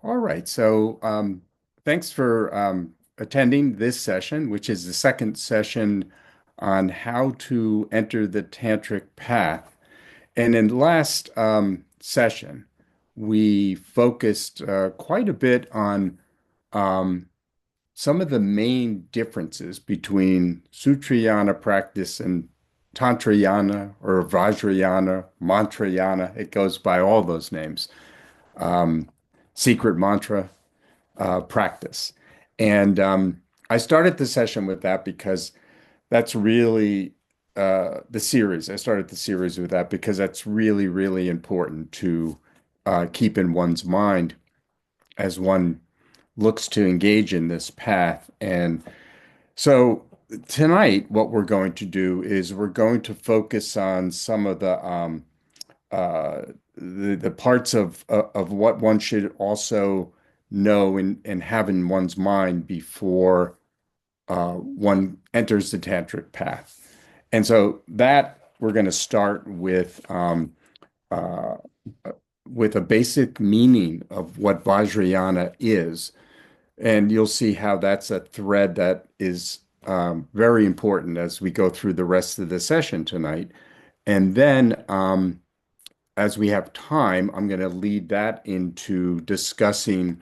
All right. Thanks for attending this session, which is the second session on how to enter the tantric path. And in the last session, we focused quite a bit on um, some of the main differences between Sutrayana practice and Tantrayana or Vajrayāna, Mantrayana. It goes by all those names. Um, Secret mantra practice. And I started the session with that because that's really the series. I started the series with that because that's really, really important to keep in one's mind as one looks to engage in this path. And so tonight, what we're going to do is we're going to focus on some of uh, the parts of what one should also know and have in one's mind before one enters the tantric path. And so that we're going to start uh, with a basic meaning of what Vajrayana is, and you'll see how that's a thread that is very important as we go through the rest of the session tonight. And then as we have time, I'm going to lead that into discussing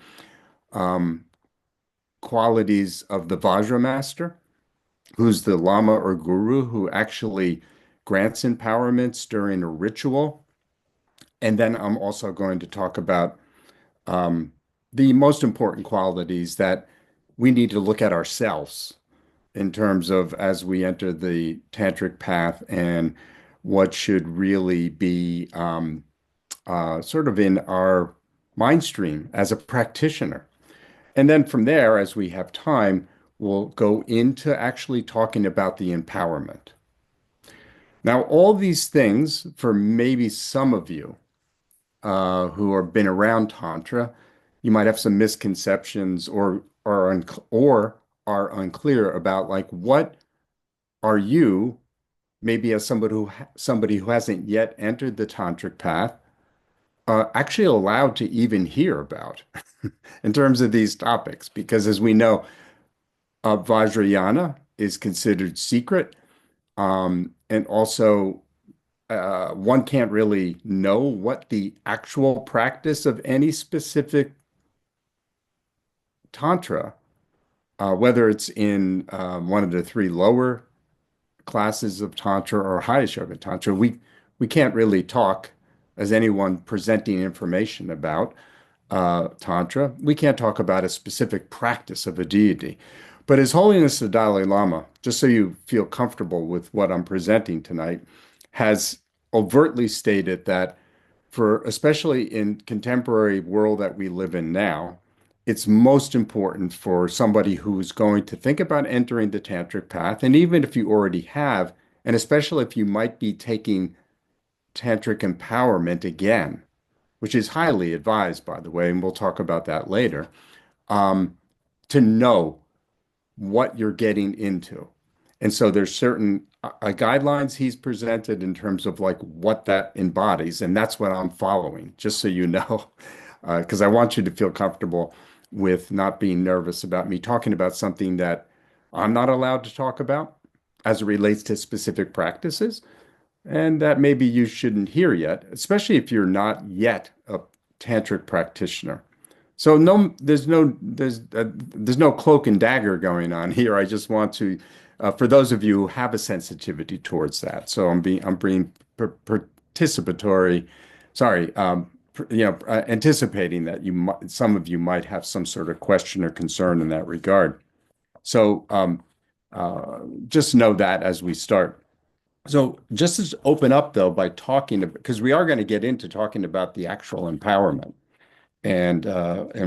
um, qualities of the Vajra master, who's the Lama or Guru who actually grants empowerments during a ritual. And then I'm also going to talk about um, the most important qualities that we need to look at ourselves in terms of as we enter the tantric path and what should really be sort of in our mind stream as a practitioner. And then from there, as we have time, we'll go into actually talking about the empowerment. Now, all these things, for maybe some of you who have been around Tantra, you might have some misconceptions or are unclear about like what are you, maybe as somebody who hasn't yet entered the tantric path, actually allowed to even hear about in terms of these topics. Because as we know, Vajrayana is considered secret. And also, one can't really know what the actual practice of any specific tantra, whether it's in one of the three lower classes of tantra or highest yoga tantra, we can't really talk as anyone presenting information about tantra. We can't talk about a specific practice of a deity. But His Holiness the Dalai Lama, just so you feel comfortable with what I'm presenting tonight, has overtly stated that for especially in contemporary world that we live in now, it's most important for somebody who's going to think about entering the tantric path, and even if you already have, and especially if you might be taking tantric empowerment again, which is highly advised, by the way, and we'll talk about that later, um, to know what you're getting into. And so there's certain guidelines he's presented in terms of like what that embodies, and that's what I'm following, just so you know, because I want you to feel comfortable with not being nervous about me talking about something that I'm not allowed to talk about as it relates to specific practices, and that maybe you shouldn't hear yet, especially if you're not yet a tantric practitioner. So no, there's no cloak and dagger going on here. I just want to, for those of you who have a sensitivity towards that. So I'm being participatory. Sorry, anticipating that some of you might have some sort of question or concern in that regard. So just know that as we start. So just to open up though by talking, because we are going to get into talking about the actual empowerment and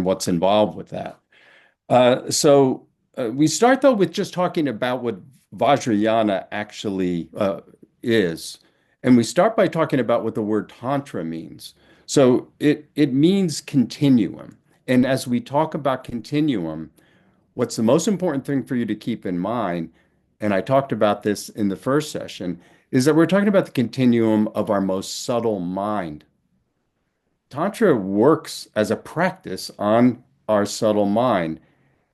what's involved with that. We start though with just talking about what Vajrayana actually is, and we start by talking about what the word tantra means. So it means continuum, and as we talk about continuum, what's the most important thing for you to keep in mind, and I talked about this in the first session, is that we're talking about the continuum of our most subtle mind. Tantra works as a practice on our subtle mind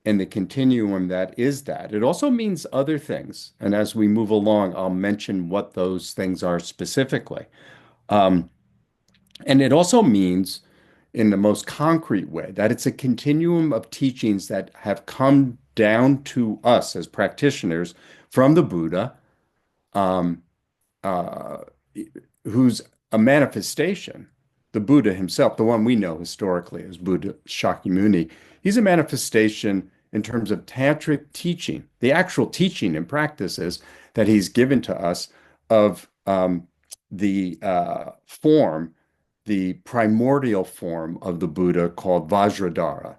and the continuum that is that. It also means other things. And as we move along, I'll mention what those things are specifically. Um, and it also means, in the most concrete way, that it's a continuum of teachings that have come down to us as practitioners from the Buddha, um, uh, who's a manifestation. The Buddha himself, the one we know historically as Buddha Shakyamuni, he's a manifestation in terms of tantric teaching, the actual teaching and practices that he's given to us of the form, the primordial form of the Buddha called Vajradhara.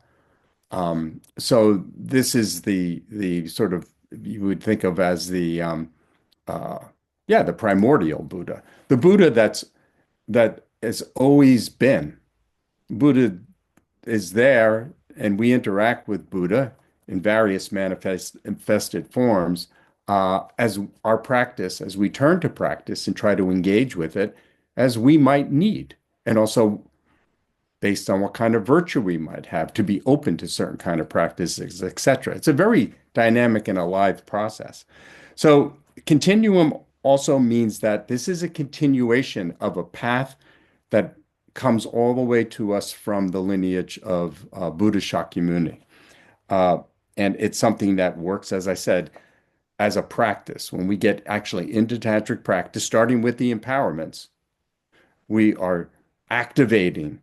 So this is the sort of you would think of as uh, the primordial Buddha, the Buddha that has always been. Buddha is there, and we interact with Buddha in various manifested forms as our practice, as we turn to practice and try to engage with it as we might need, and also based on what kind of virtue we might have to be open to certain kind of practices, etc. It's a very dynamic and alive process. So continuum also means that this is a continuation of a path that comes all the way to us from the lineage of Buddha Shakyamuni. Uh, and it's something that works, as I said, as a practice. When we get actually into tantric practice, starting with the empowerments, we are activating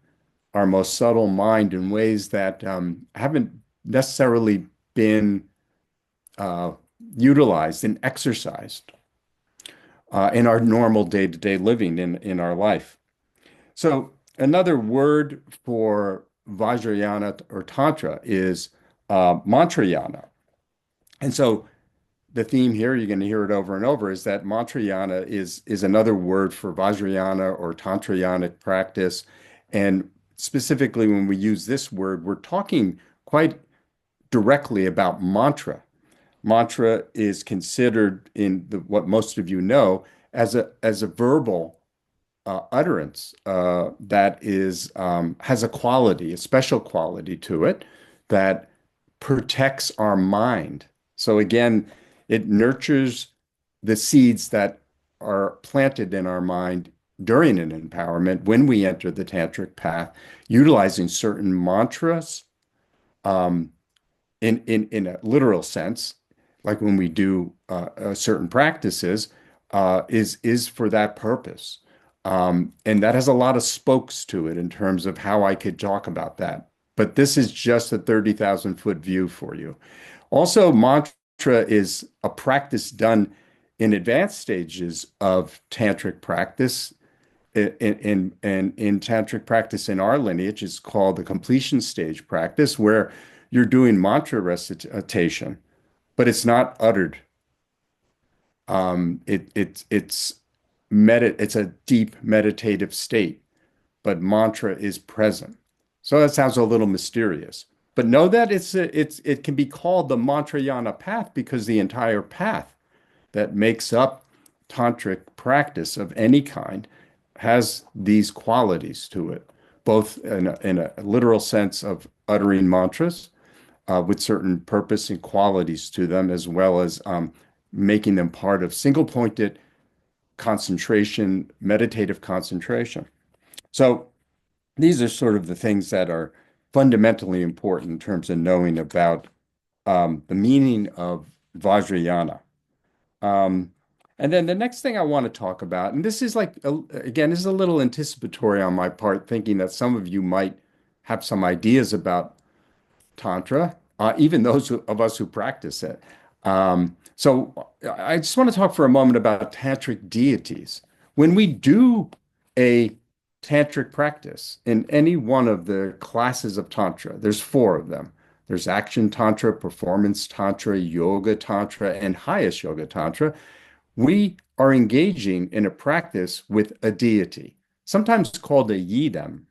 our most subtle mind in ways that haven't necessarily been uh, utilized and exercised in our normal day-to-day living in our life. So another word for Vajrayāna or Tantra is Mantrayāna. And so the theme here, you're going to hear it over and over, is that Mantrayāna is another word for Vajrayāna or Tantrayānic practice. And specifically, when we use this word, we're talking quite directly about mantra. Mantra is considered in what most of you know as a verbal utterance that is has a quality, a special quality to it that protects our mind. So again, it nurtures the seeds that are planted in our mind during an empowerment when we enter the tantric path, utilizing certain mantras um, in a literal sense, like when we do certain practices, is for that purpose. And that has a lot of spokes to it in terms of how I could talk about that. But this is just a 30,000-foot view for you. Also, mantra is a practice done in advanced stages of tantric practice. In tantric practice in our lineage is called the completion stage practice, where you're doing mantra recitation, but it's not uttered. It's a deep meditative state, but mantra is present. So that sounds a little mysterious. But know that it can be called the Mantrayana path because the entire path that makes up tantric practice of any kind has these qualities to it, both in a literal sense of uttering mantras with certain purpose and qualities to them, as well as making them part of single pointed concentration, meditative concentration. So these are sort of the things that are fundamentally important in terms of knowing about the meaning of Vajrayana. Um, and then the next thing I want to talk about, and this is like, again, this is a little anticipatory on my part, thinking that some of you might have some ideas about Tantra, even of us who practice it. So I just want to talk for a moment about tantric deities. When we do a tantric practice in any one of the classes of Tantra, there's four of them. There's action Tantra, performance Tantra, yoga Tantra, and highest yoga Tantra. We are engaging in a practice with a deity, sometimes called a yidam,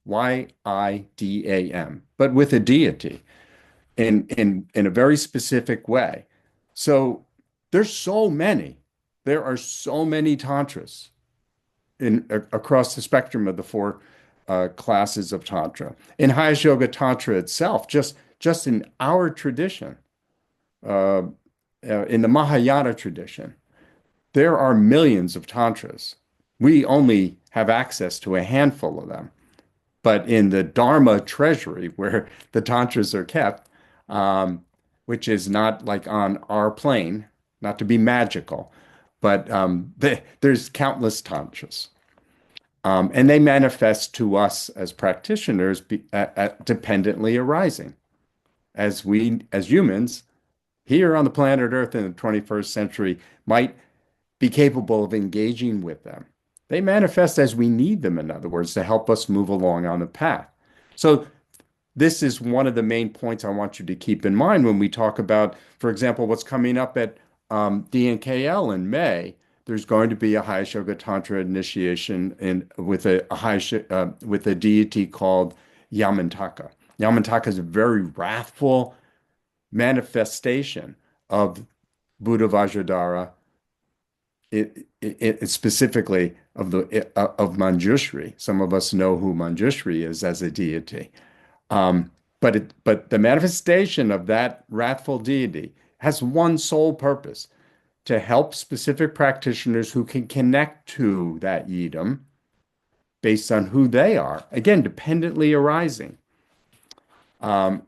Yidam, but with a deity in a very specific way. So there's so many. There are so many tantras across the spectrum of the four classes of Tantra. In highest yoga Tantra itself, just in our tradition, uh, in the Mahayana tradition, there are millions of Tantras. We only have access to a handful of them. But in the Dharma treasury, where the Tantras are kept, um, which is not like on our plane, not to be magical, but there's countless Tantras. And they manifest to us as practitioners dependently arising. As humans, here on the planet Earth in the 21st century, might be capable of engaging with them. They manifest as we need them, in other words, to help us move along on the path. So this is one of the main points I want you to keep in mind when we talk about, for example, what's coming up at DNKL in May. There's going to be a Highest Yoga Tantra initiation with with a deity called Yamantaka. Yamantaka is a very wrathful manifestation of Buddha Vajradhara, specifically of Manjushri. Some of us know who Manjushri is as a deity. But the manifestation of that wrathful deity has one sole purpose, to help specific practitioners who can connect to that yidam based on who they are, again, dependently arising. And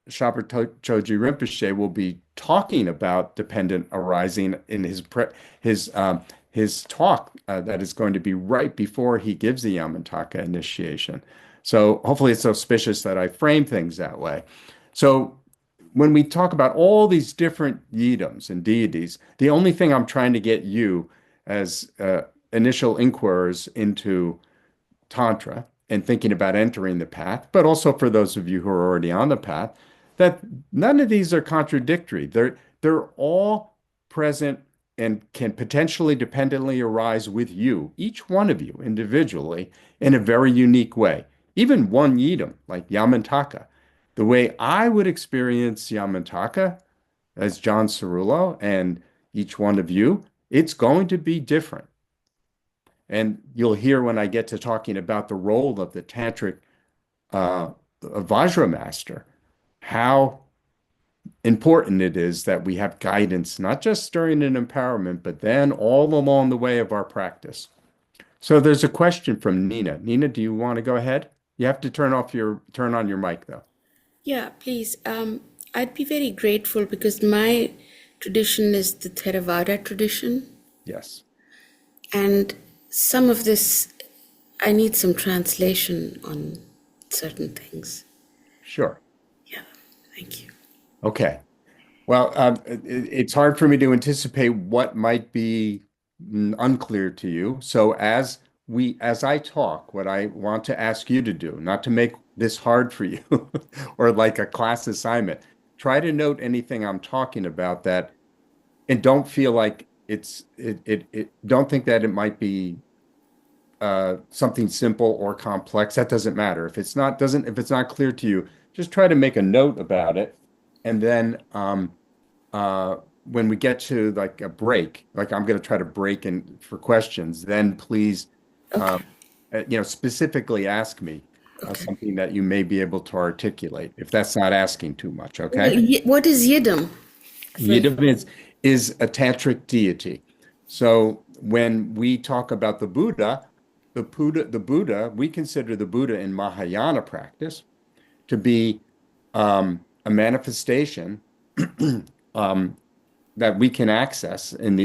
Shopper Choji Rinpoche will be talking about dependent arising in his talk that is going to be right before he gives the Yamantaka initiation. So hopefully it's auspicious that I frame things that way. So when we talk about all these different yidams and deities, the only thing I'm trying to get you as initial inquirers into Tantra and thinking about entering the path, but also for those of you who are already on the path, that none of these are contradictory. They're all present and can potentially dependently arise with you, each one of you individually, in a very unique way. Even one yidam, like Yamantaka, the way I would experience Yamantaka as John Cerullo and each one of you, it's going to be different. And you'll hear when I get to talking about the role of the Tantric Vajra master, how important it is that we have guidance, not just during an empowerment, but then all along the way of our practice. So there's a question from Nina. Nina, do you want to go ahead? You have to turn on your mic though. Yeah, please. I'd be very grateful because my tradition is the Theravada tradition, Yes. and some of this, I need some translation on certain things. Sure. Yeah, thank you. Okay. Well, it's hard for me to anticipate what might be unclear to you. So as I talk, what I want to ask you to do, not to make this hard for you or like a class assignment, try to note anything I'm talking about that, and don't feel like don't think that it might be something simple or complex. That doesn't matter. If it's not clear to you, just try to make a note about it. And then when we get to like a break, like I'm going to try to break in for questions, then please, Okay, specifically ask me okay. something that you may be able to articulate, if that's not asking too much, okay? What is Yidam? First. Yidam is a tantric deity. So when we talk about the Buddha, we consider the Buddha in Mahayana practice to be a manifestation um, that we can access in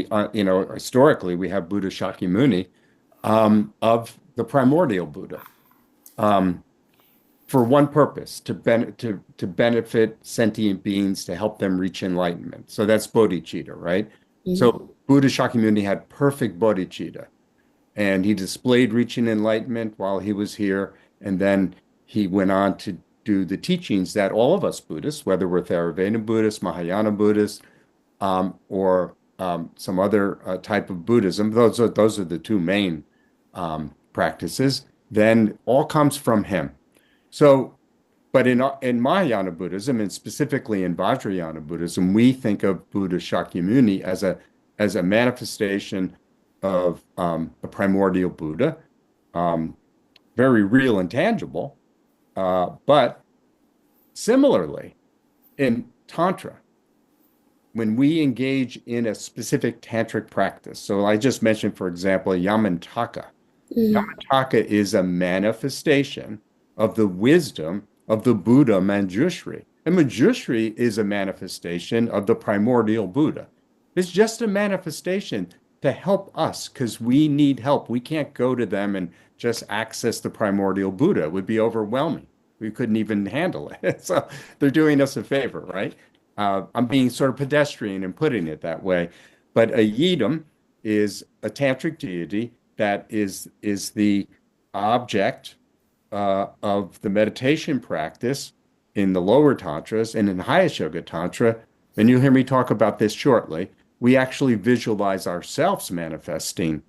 historically we have Buddha Shakyamuni of the primordial Buddha for one purpose, to benefit sentient beings, to help them reach enlightenment. So that's bodhicitta, right? So Buddha Shakyamuni had perfect bodhicitta, and he displayed reaching enlightenment while he was here, and then he went on to do the teachings that all of us Buddhists, whether we're Theravada Buddhists, Mahayana Buddhists, or some other type of Buddhism, those are the two main practices, then all comes from him. So, but in Mahayana Buddhism, and specifically in Vajrayāna Buddhism, we think of Buddha Shakyamuni as a manifestation of a primordial Buddha, um, very real and tangible. But similarly, in Tantra, when we engage in a specific tantric practice, so I just mentioned, for example, Yamantaka. Yamantaka is a manifestation of the wisdom of the Buddha Manjushri. And Manjushri is a manifestation of the primordial Buddha. It's just a manifestation to help us because we need help. We can't go to them and just access the primordial Buddha. It would be overwhelming. We couldn't even handle it. So they're doing us a favor, right? I'm being sort of pedestrian and putting it that way. But a yidam is a tantric deity that is the object of the meditation practice in the lower tantras and in highest yoga tantra. And you'll hear me talk about this shortly. We actually visualize ourselves manifesting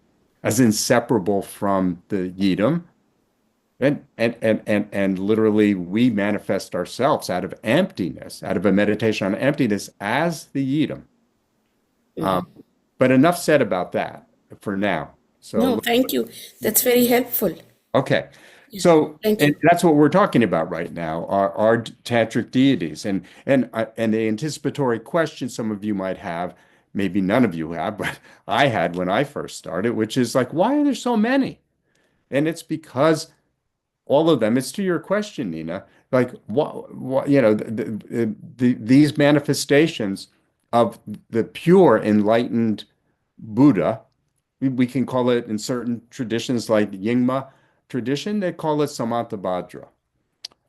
as inseparable from the yidam. And literally we manifest ourselves out of emptiness, out of a meditation on emptiness as the yidam. Um, but enough said about that for now. No, So thank you. That's very helpful. okay. Yeah, So, thank and you. that's what we're talking about right now, are tantric deities. And the anticipatory question some of you might have, maybe none of you have, but I had when I first started, which is like, why are there so many? And it's because all of them, it's to your question, Nina, like what these manifestations of the pure enlightened Buddha, we can call it in certain traditions like Nyingma tradition, they call it Samantabhadra.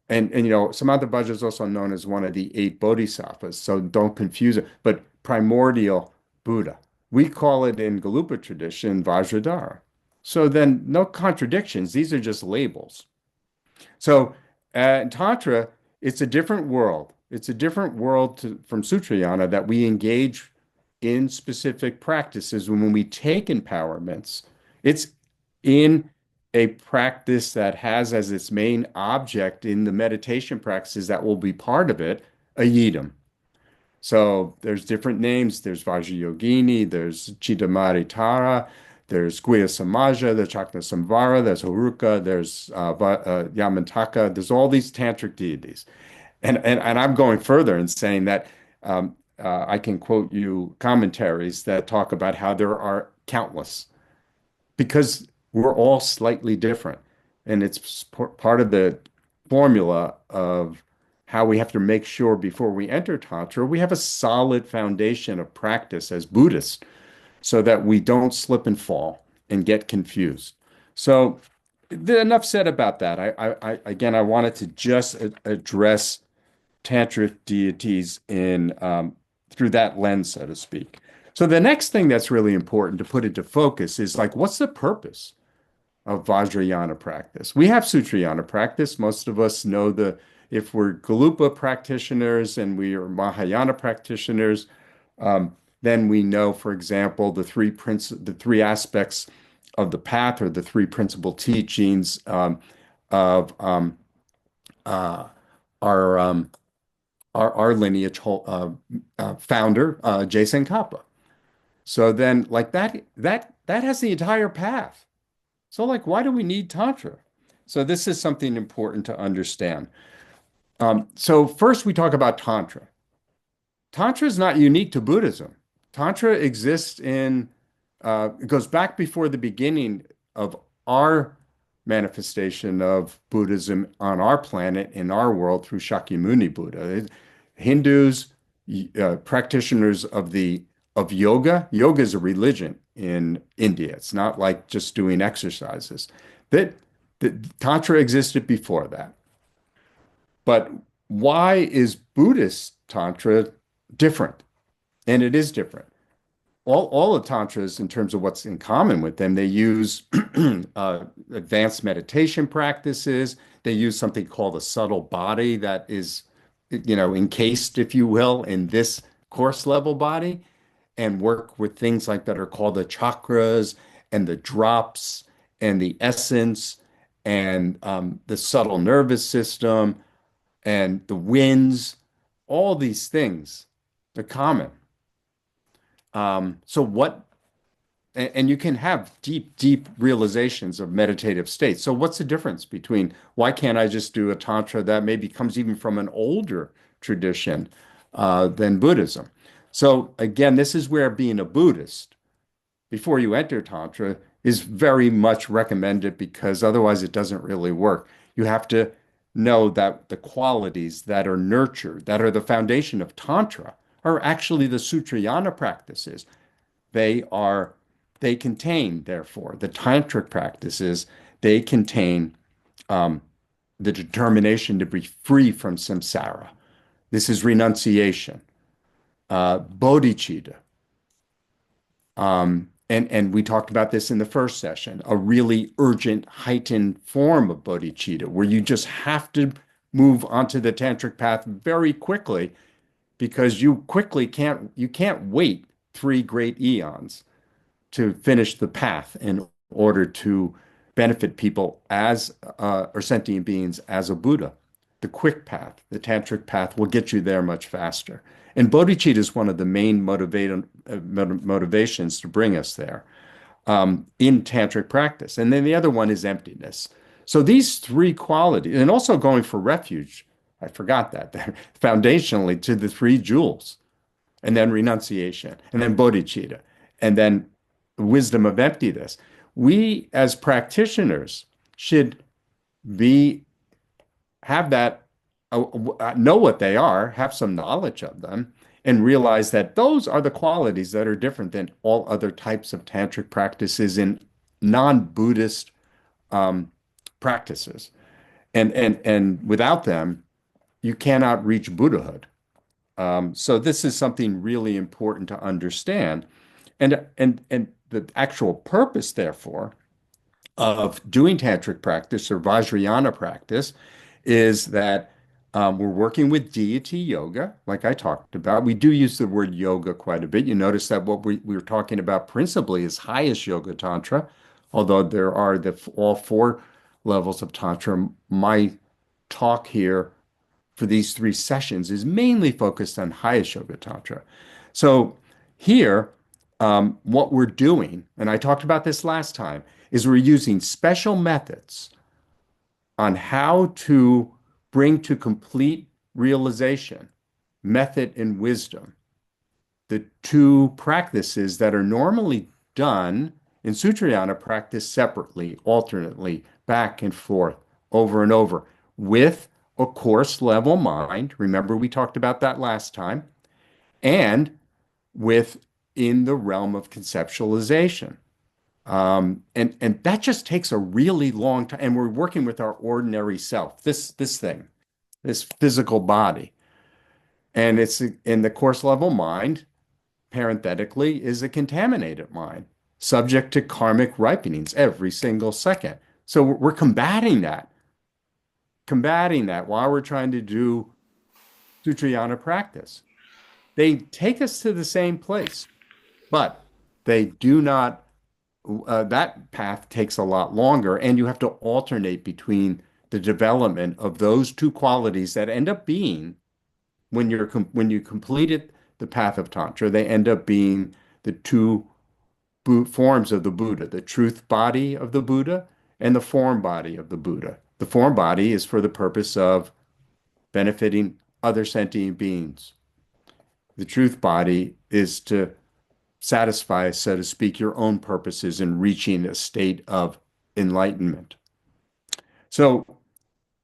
And Samantabhadra is also known as one of the eight bodhisattvas, so don't confuse it. But primordial Buddha. We call it in Galupa tradition Vajradhara. So then no contradictions. These are just labels. So in Tantra, it's a different world. It's a different world from Sutrayana that we engage in specific practices. When we take empowerments, it's in a practice that has as its main object in the meditation practices that will be part of it, a yidam. So there's different names. There's Vajrayogini, there's Chidamari Tara, there's Guya Samaja, there's Chakna Samvara, there's Haruka, there's Yamantaka. There's all these tantric deities. And I'm going further and saying that I can quote you commentaries that talk about how there are countless because we're all slightly different. And it's part of the formula of how we have to make sure before we enter Tantra, we have a solid foundation of practice as Buddhists so that we don't slip and fall and get confused. So, enough said about that. Again, I wanted to just address tantric deities in through that lens, so to speak. So the next thing that's really important to put into focus is like, what's the purpose of Vajrayāna practice? We have Sutrayana practice. Most of us know if we're Galupa practitioners and we are Mahayana practitioners, then we know, for example, the three aspects of the path or the three principal teachings of uh, our our lineage founder, Jason Kappa. So then, like that has the entire path. So, like, why do we need Tantra? So this is something important to understand. So first, we talk about Tantra. Tantra is not unique to Buddhism. Tantra exists it goes back before the beginning of our manifestation of Buddhism on our planet, in our world, through Shakyamuni Buddha. Hindus, practitioners of yoga. Yoga is a religion in India. It's not like just doing exercises. That Tantra existed before that. But why is Buddhist Tantra different? And it is different. All of tantras, in terms of what's in common with them, they use advanced meditation practices. They use something called a subtle body that is, encased, if you will, in this course level body, and work with things like that are called the chakras and the drops and the essence and the subtle nervous system and the winds. All these things are common. So what and you can have deep, deep realizations of meditative states. So what's the difference between why can't I just do a tantra that maybe comes even from an older tradition than Buddhism? So again, this is where being a Buddhist before you enter Tantra is very much recommended because otherwise it doesn't really work. You have to know that the qualities that are nurtured, that are the foundation of Tantra, are actually the Sutrayana practices. They are, they contain, therefore, the tantric practices, they contain um, the determination to be free from samsara. This is renunciation, bodhicitta. And we talked about this in the first session, a really urgent, heightened form of bodhicitta, where you just have to move onto the tantric path very quickly because you can't wait 3 great eons to finish the path in order to benefit people as or sentient beings as a Buddha. The quick path, the tantric path, will get you there much faster. And bodhicitta is one of the main motivations to bring us there in tantric practice. And then the other one is emptiness. So these 3 qualities, and also going for refuge, I forgot that, foundationally to the 3 jewels, and then renunciation, and then bodhicitta, and then wisdom of emptiness. We as practitioners should be have that know what they are, have some knowledge of them, and realize that those are the qualities that are different than all other types of tantric practices in non-Buddhist um, practices. And without them, you cannot reach Buddhahood. So this is something really important to understand. And the actual purpose, therefore, of doing tantric practice or Vajrayāna practice is that we're working with deity yoga, like I talked about. We do use the word yoga quite a bit. You notice that what we were talking about principally is highest yoga tantra, although there are all 4 levels of tantra. My talk here for these 3 sessions is mainly focused on highest yoga tantra. So here, what we're doing, and I talked about this last time, is we're using special methods on how to bring to complete realization, method and wisdom, the 2 practices that are normally done in Sutrayana practice separately, alternately, back and forth, over and over, with a course level mind. Remember, we talked about that last time, and with in the realm of conceptualization. And that just takes a really long time. And we're working with our ordinary self, this thing, this physical body. And it's in the course level mind, parenthetically, is a contaminated mind, subject to karmic ripenings every single second. So we're combating that while we're trying to do Sutrayana practice. They take us to the same place, but they do not that path takes a lot longer, and you have to alternate between the development of those 2 qualities that end up being when you completed the path of Tantra, they end up being the 2 forms of the Buddha, the truth body of the Buddha and the form body of the Buddha. The form body is for the purpose of benefiting other sentient beings. The truth body is to satisfy, so to speak, your own purposes in reaching a state of enlightenment. So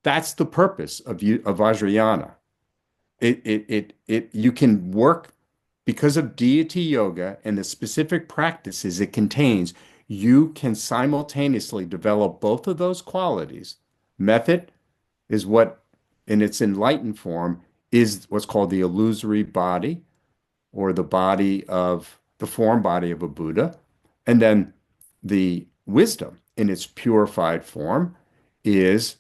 that's the purpose of Vajrayana. You can work because of deity yoga and the specific practices it contains. You can simultaneously develop both of those qualities. Method is what, in its enlightened form, is what's called the illusory body or the form body of a Buddha. And then the wisdom in its purified form is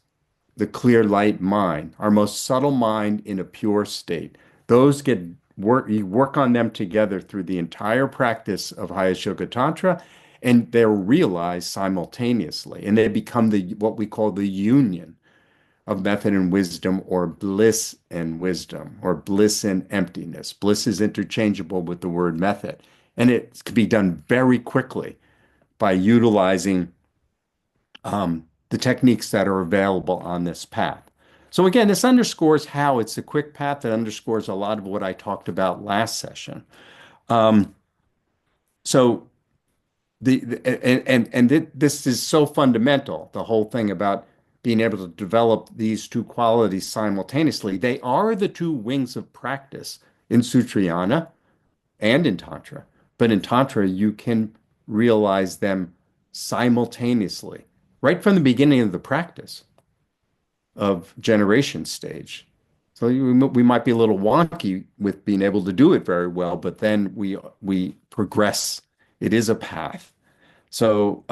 the clear light mind, our most subtle mind in a pure state. Those get work, you work on them together through the entire practice of highest yoga tantra, and they're realized simultaneously. And they become what we call the union of method and wisdom, or bliss and wisdom, or bliss and emptiness. Bliss is interchangeable with the word method, And it can be done very quickly by utilizing the techniques that are available on this path. So again, this underscores how it's a quick path that underscores a lot of what I talked about last session. Um, so this is so fundamental, the whole thing about being able to develop these two qualities simultaneously. They are the two wings of practice in Sutrayana and in Tantra. But in Tantra, you can realize them simultaneously, right from the beginning of the practice of generation stage. So we might be a little wonky with being able to do it very well, but then we progress. It is a path. So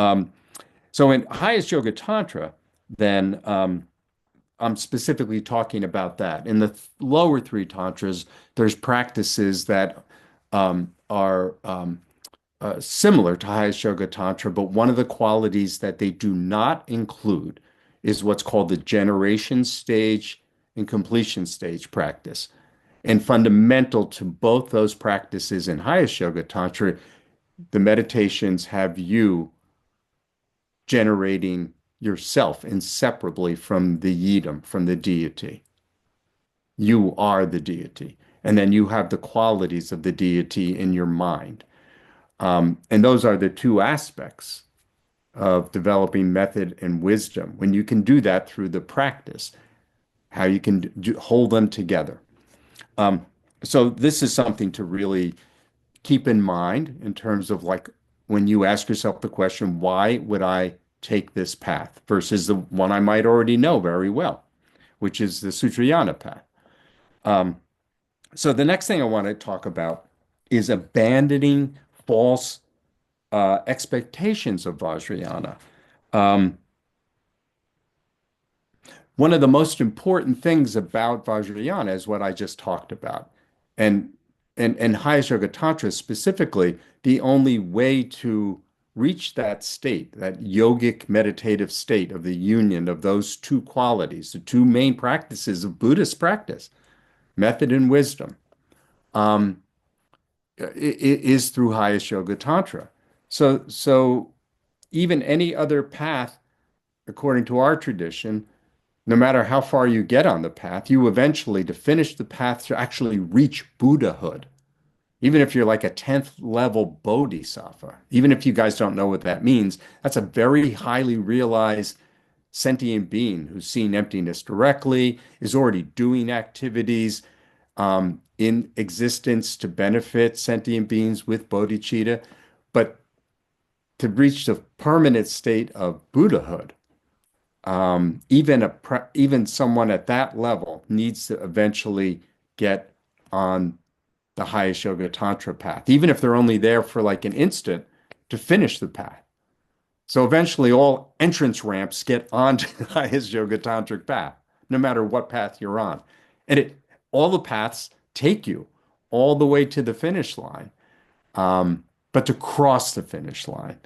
so in highest yoga tantra, then I'm specifically talking about that. In the lower three tantras, there's practices that are similar to highest yoga tantra, but one of the qualities that they do not include is what's called the generation stage and completion stage practice. And fundamental to both those practices in highest yoga tantra, the meditations have you generating yourself inseparably from the yidam, from the deity. You are the deity. And then you have the qualities of the deity in your mind. And those are the two aspects of developing method and wisdom. When you can do that through the practice, how you can hold them together. So this is something to really keep in mind in terms of like when you ask yourself the question, why would I take this path versus the one I might already know very well, which is the Sutrayana path. So the next thing I want to talk about is abandoning false expectations of Vajrayāna. Um, One of the most important things about Vajrayāna is what I just talked about. And and highest yoga tantra specifically, the only way to reach that state, that yogic meditative state of the union of those two qualities, the two main practices of Buddhist practice, method and wisdom, um, is through highest yoga tantra. So even any other path, according to our tradition, no matter how far you get on the path, you eventually, to finish the path, to actually reach Buddhahood. Even if you're like a 10th level bodhisattva, even if you guys don't know what that means, that's a very highly realized sentient being who's seen emptiness directly, is already doing activities in existence to benefit sentient beings with bodhicitta. But to reach the permanent state of Buddhahood, even someone at that level needs to eventually get on the highest yoga tantra path, even if they're only there for like an instant to finish the path. So eventually, all entrance ramps get onto the highest yoga tantric path, no matter what path you're on, and all the paths take you all the way to the finish line, but to cross the finish line.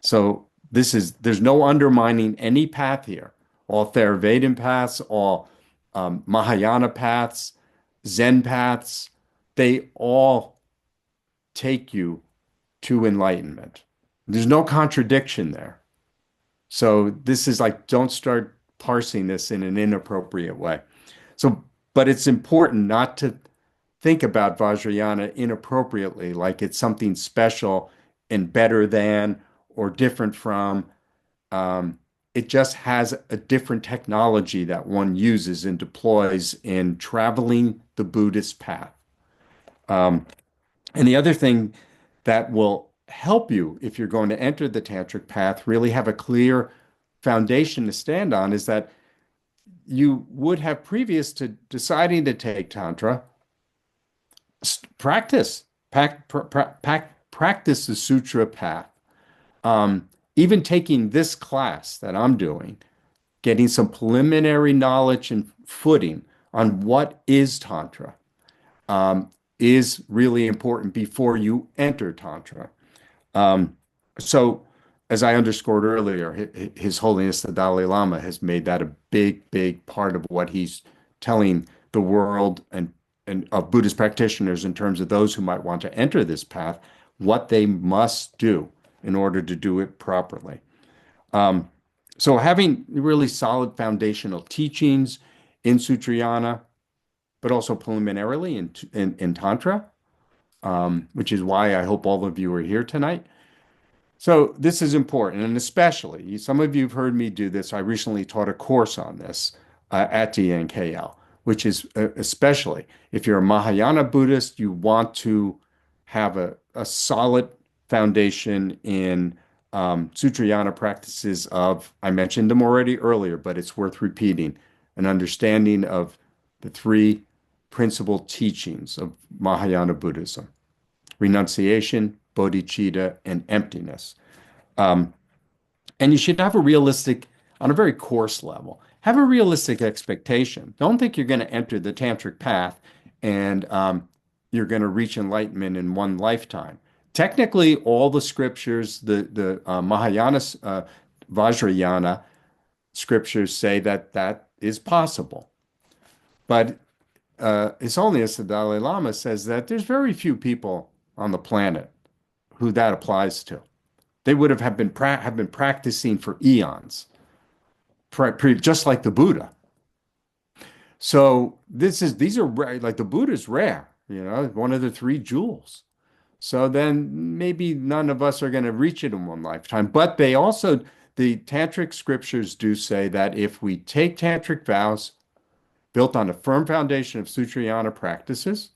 So there's no undermining any path here. All Theravada paths, all Mahayana paths, Zen paths, they all take you to enlightenment. There's no contradiction there. So this is like, don't start parsing this in an inappropriate way. So, but it's important not to think about Vajrayāna inappropriately, like it's something special and better than or different from. It just has a different technology that one uses and deploys in traveling the Buddhist path. Um, and the other thing that will help you if you're going to enter the tantric path, really have a clear foundation to stand on, is that you would have previous to deciding to take tantra, practice, practice the sutra path. Even taking this class that I'm doing, getting some preliminary knowledge and footing on what is tantra, is really important before you enter tantra. So, as I underscored earlier, His Holiness the Dalai Lama has made that a big, big part of what he's telling the world and of Buddhist practitioners in terms of those who might want to enter this path. what they must do in order to do it properly. Um, so having really solid foundational teachings in Sutrayana, but also preliminarily in Tantra, which is why I hope all of you are here tonight. So this is important, and especially, some of you have heard me do this. I recently taught a course on this at DNKL, which is especially if you're a Mahayana Buddhist, you want to have a solid foundation in Sutrayana practices of, I mentioned them already earlier, but it's worth repeating, an understanding of the three principal teachings of Mahayana Buddhism: renunciation, bodhicitta, and emptiness. Um, and you should have a realistic, on a very coarse level, have a realistic expectation. Don't think you're going to enter the tantric path and you're going to reach enlightenment in one lifetime. Technically, all the scriptures, the Mahayana, Vajrayāna scriptures say that that is possible. But His Holiness the Dalai Lama says that there's very few people on the planet who that applies to. They would have been practicing for eons, just like the Buddha. So these are rare, like the Buddha's rare, one of the three jewels. So then maybe none of us are going to reach it in one lifetime. But the tantric scriptures do say that if we take tantric vows built on a firm foundation of Sutrayana practices,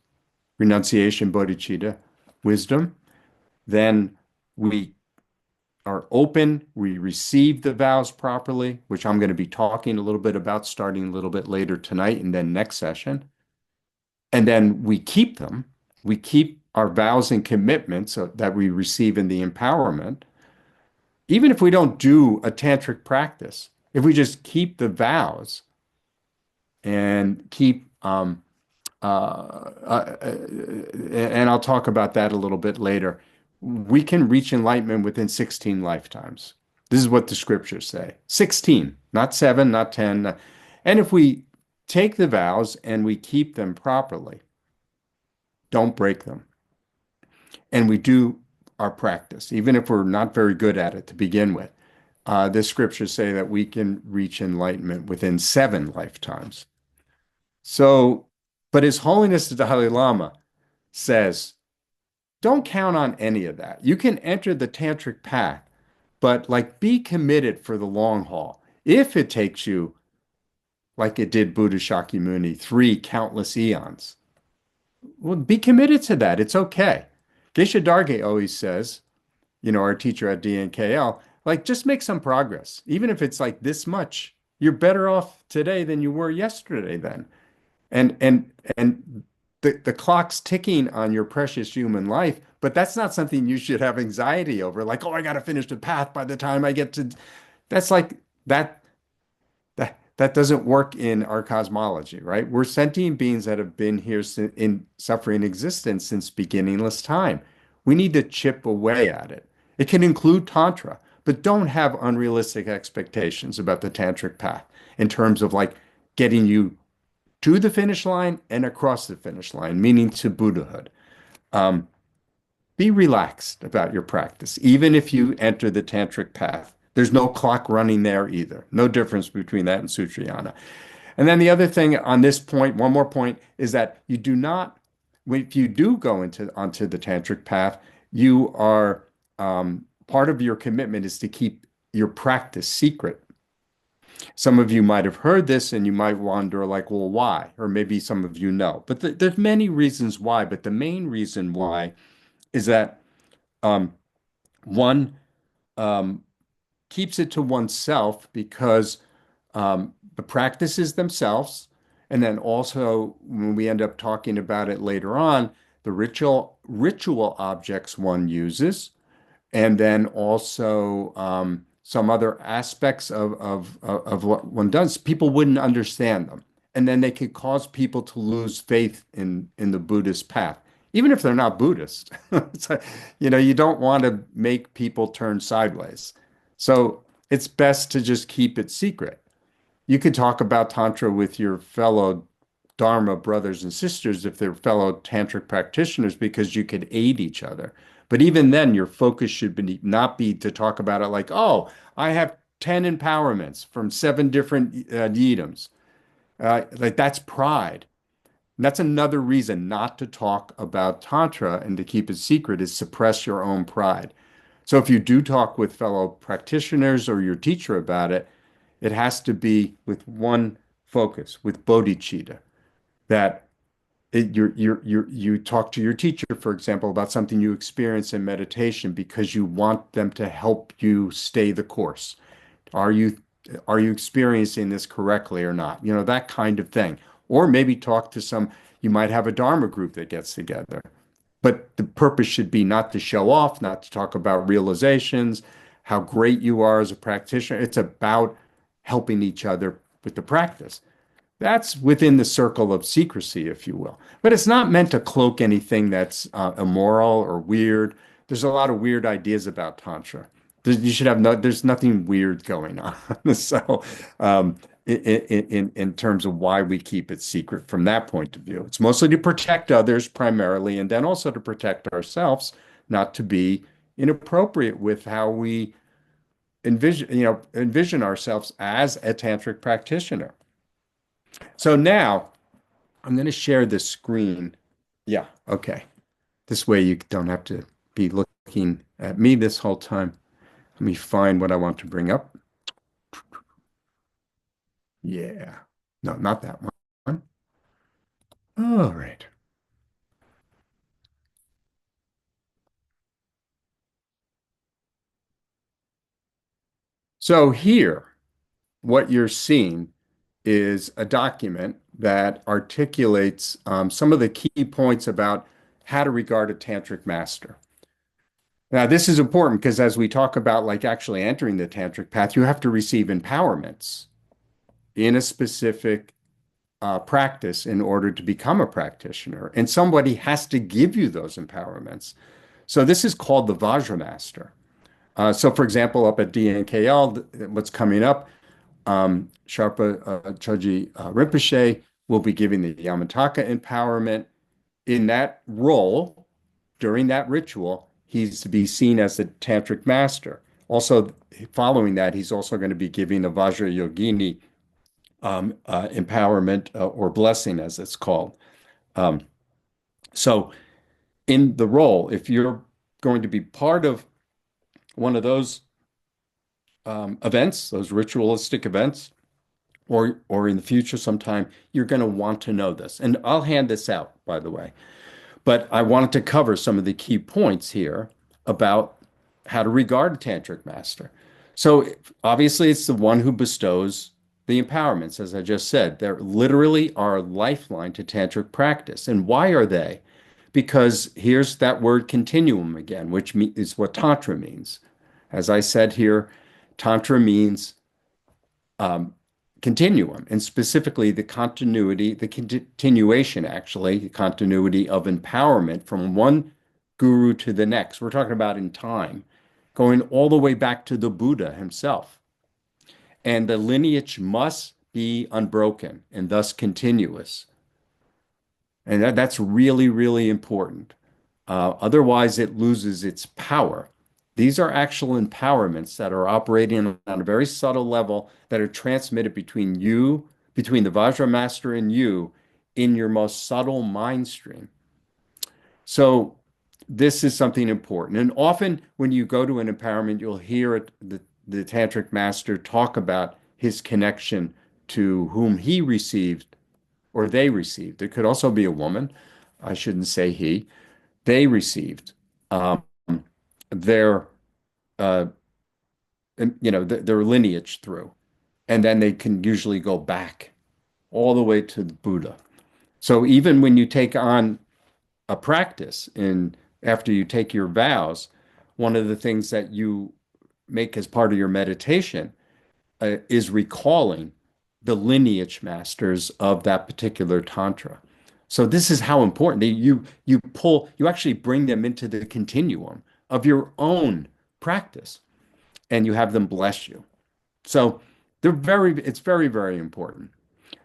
renunciation, bodhicitta, wisdom, then we are open, we receive the vows properly, which I'm going to be talking a little bit about starting a little bit later tonight and then next session. And then we keep them. We keep our vows and commitments that we receive in the empowerment. Even if we don't do a tantric practice, if we just keep the vows and keep and I'll talk about that a little bit later. We can reach enlightenment within 16 lifetimes. This is what the scriptures say. 16, not 7, not 10. And if we take the vows and we keep them properly, don't break them, and we do our practice, even if we're not very good at it to begin with, the scriptures say that we can reach enlightenment within 7 lifetimes. So, but His Holiness the Dalai Lama says, don't count on any of that. You can enter the tantric path, but like be committed for the long haul. If it takes you, like it did Buddha Shakyamuni, 3 countless eons, well, be committed to that. It's okay. Geshe Darge always says, our teacher at DNKL, like just make some progress. Even if it's like this much, you're better off today than you were yesterday then. And the clock's ticking on your precious human life, but that's not something you should have anxiety over. Like, oh, I got to finish the path by the time I get to. That's like that doesn't work in our cosmology, right? We're sentient beings that have been here in suffering existence since beginningless time. We need to chip away at it. It can include Tantra, but don't have unrealistic expectations about the Tantric path in terms of like getting you to the finish line and across the finish line, meaning to Buddhahood. Um, be relaxed about your practice, even if you enter the tantric path. There's no clock running there either. No difference between that and Sutrayana. And then the other thing on this point, one more point, is that you do not, if you do go onto the tantric path, you are part of your commitment is to keep your practice secret. Some of you might have heard this and you might wonder, like, well, why? Or maybe some of you know. But there's many reasons why. But the main reason why is that um, one um, keeps it to oneself because the practices themselves, and then also when we end up talking about it later on, the ritual objects one uses, and then also some other aspects of what one does, people wouldn't understand them. And then they could cause people to lose faith in the Buddhist path, even if they're not Buddhist. It's like, you don't want to make people turn sideways. So it's best to just keep it secret. You could talk about Tantra with your fellow Dharma brothers and sisters if they're fellow tantric practitioners because you could aid each other. But even then, your focus should be not be to talk about it like, oh, I have 10 empowerments from seven different yidams. Like that's pride. And that's another reason not to talk about Tantra and to keep it secret is suppress your own pride. So if you do talk with fellow practitioners or your teacher about it, it has to be with one focus, with bodhicitta, that you talk to your teacher, for example, about something you experience in meditation because you want them to help you stay the course. Are you are you experiencing this correctly or not? You know, that kind of thing. Or maybe talk to some, you might have a Dharma group that gets together. But the purpose should be not to show off, not to talk about realizations, how great you are as a practitioner. It's about helping each other with the practice. That's within the circle of secrecy, if you will. But it's not meant to cloak anything that's immoral or weird. There's a lot of weird ideas about Tantra. You should have no, there's nothing weird going on. So, in terms of why we keep it secret from that point of view, it's mostly to protect others primarily, and then also to protect ourselves, not to be inappropriate with how we envision ourselves as a tantric practitioner. So now I'm going to share this screen. Yeah, okay. This way you don't have to be looking at me this whole time. Let me find what I want to bring up. Yeah. No, not that one. All right. So here, what you're seeing is a document that articulates some of the key points about how to regard a tantric master. Now, this is important because as we talk about like actually entering the tantric path, you have to receive empowerments in a specific practice in order to become a practitioner. And somebody has to give you those empowerments. So this is called the Vajramaster. So, for example, up at DNKL, what's coming up, Sharpa Choji Rinpoche will be giving the Yamataka empowerment. In that role, during that ritual, he's to be seen as the tantric master. Also, following that, he's also going to be giving the Vajrayogini empowerment or blessing, as it's called. Um, so, in the role, if you're going to be part of one of those events, those ritualistic events, or in the future sometime, you're going to want to know this. And I'll hand this out, by the way. But I wanted to cover some of the key points here about how to regard a tantric master. So obviously, it's the one who bestows the empowerments, as I just said. They're literally our lifeline to tantric practice. And why are they? Because here's that word continuum again, which is what Tantra means. As I said here, Tantra means continuum, and specifically the continuity, the continuation, actually, the continuity of empowerment from one guru to the next. We're talking about in time, going all the way back to the Buddha himself. And the lineage must be unbroken and thus continuous. And that's really, really important. Otherwise, it loses its power. These are actual empowerments that are operating on a very subtle level that are transmitted between you, between the Vajra master and you in your most subtle mind stream. So this is something important. And often when you go to an empowerment, you'll hear the tantric master talk about his connection to whom he received or they received. It could also be a woman. I shouldn't say he. They received um, their uh, their lineage through, and then they can usually go back all the way to the Buddha. So even when you take on a practice in after you take your vows, one of the things that you make as part of your meditation is recalling the lineage masters of that particular tantra. So this is how important you actually bring them into the continuum of your own practice and you have them bless you. So it's very, very important.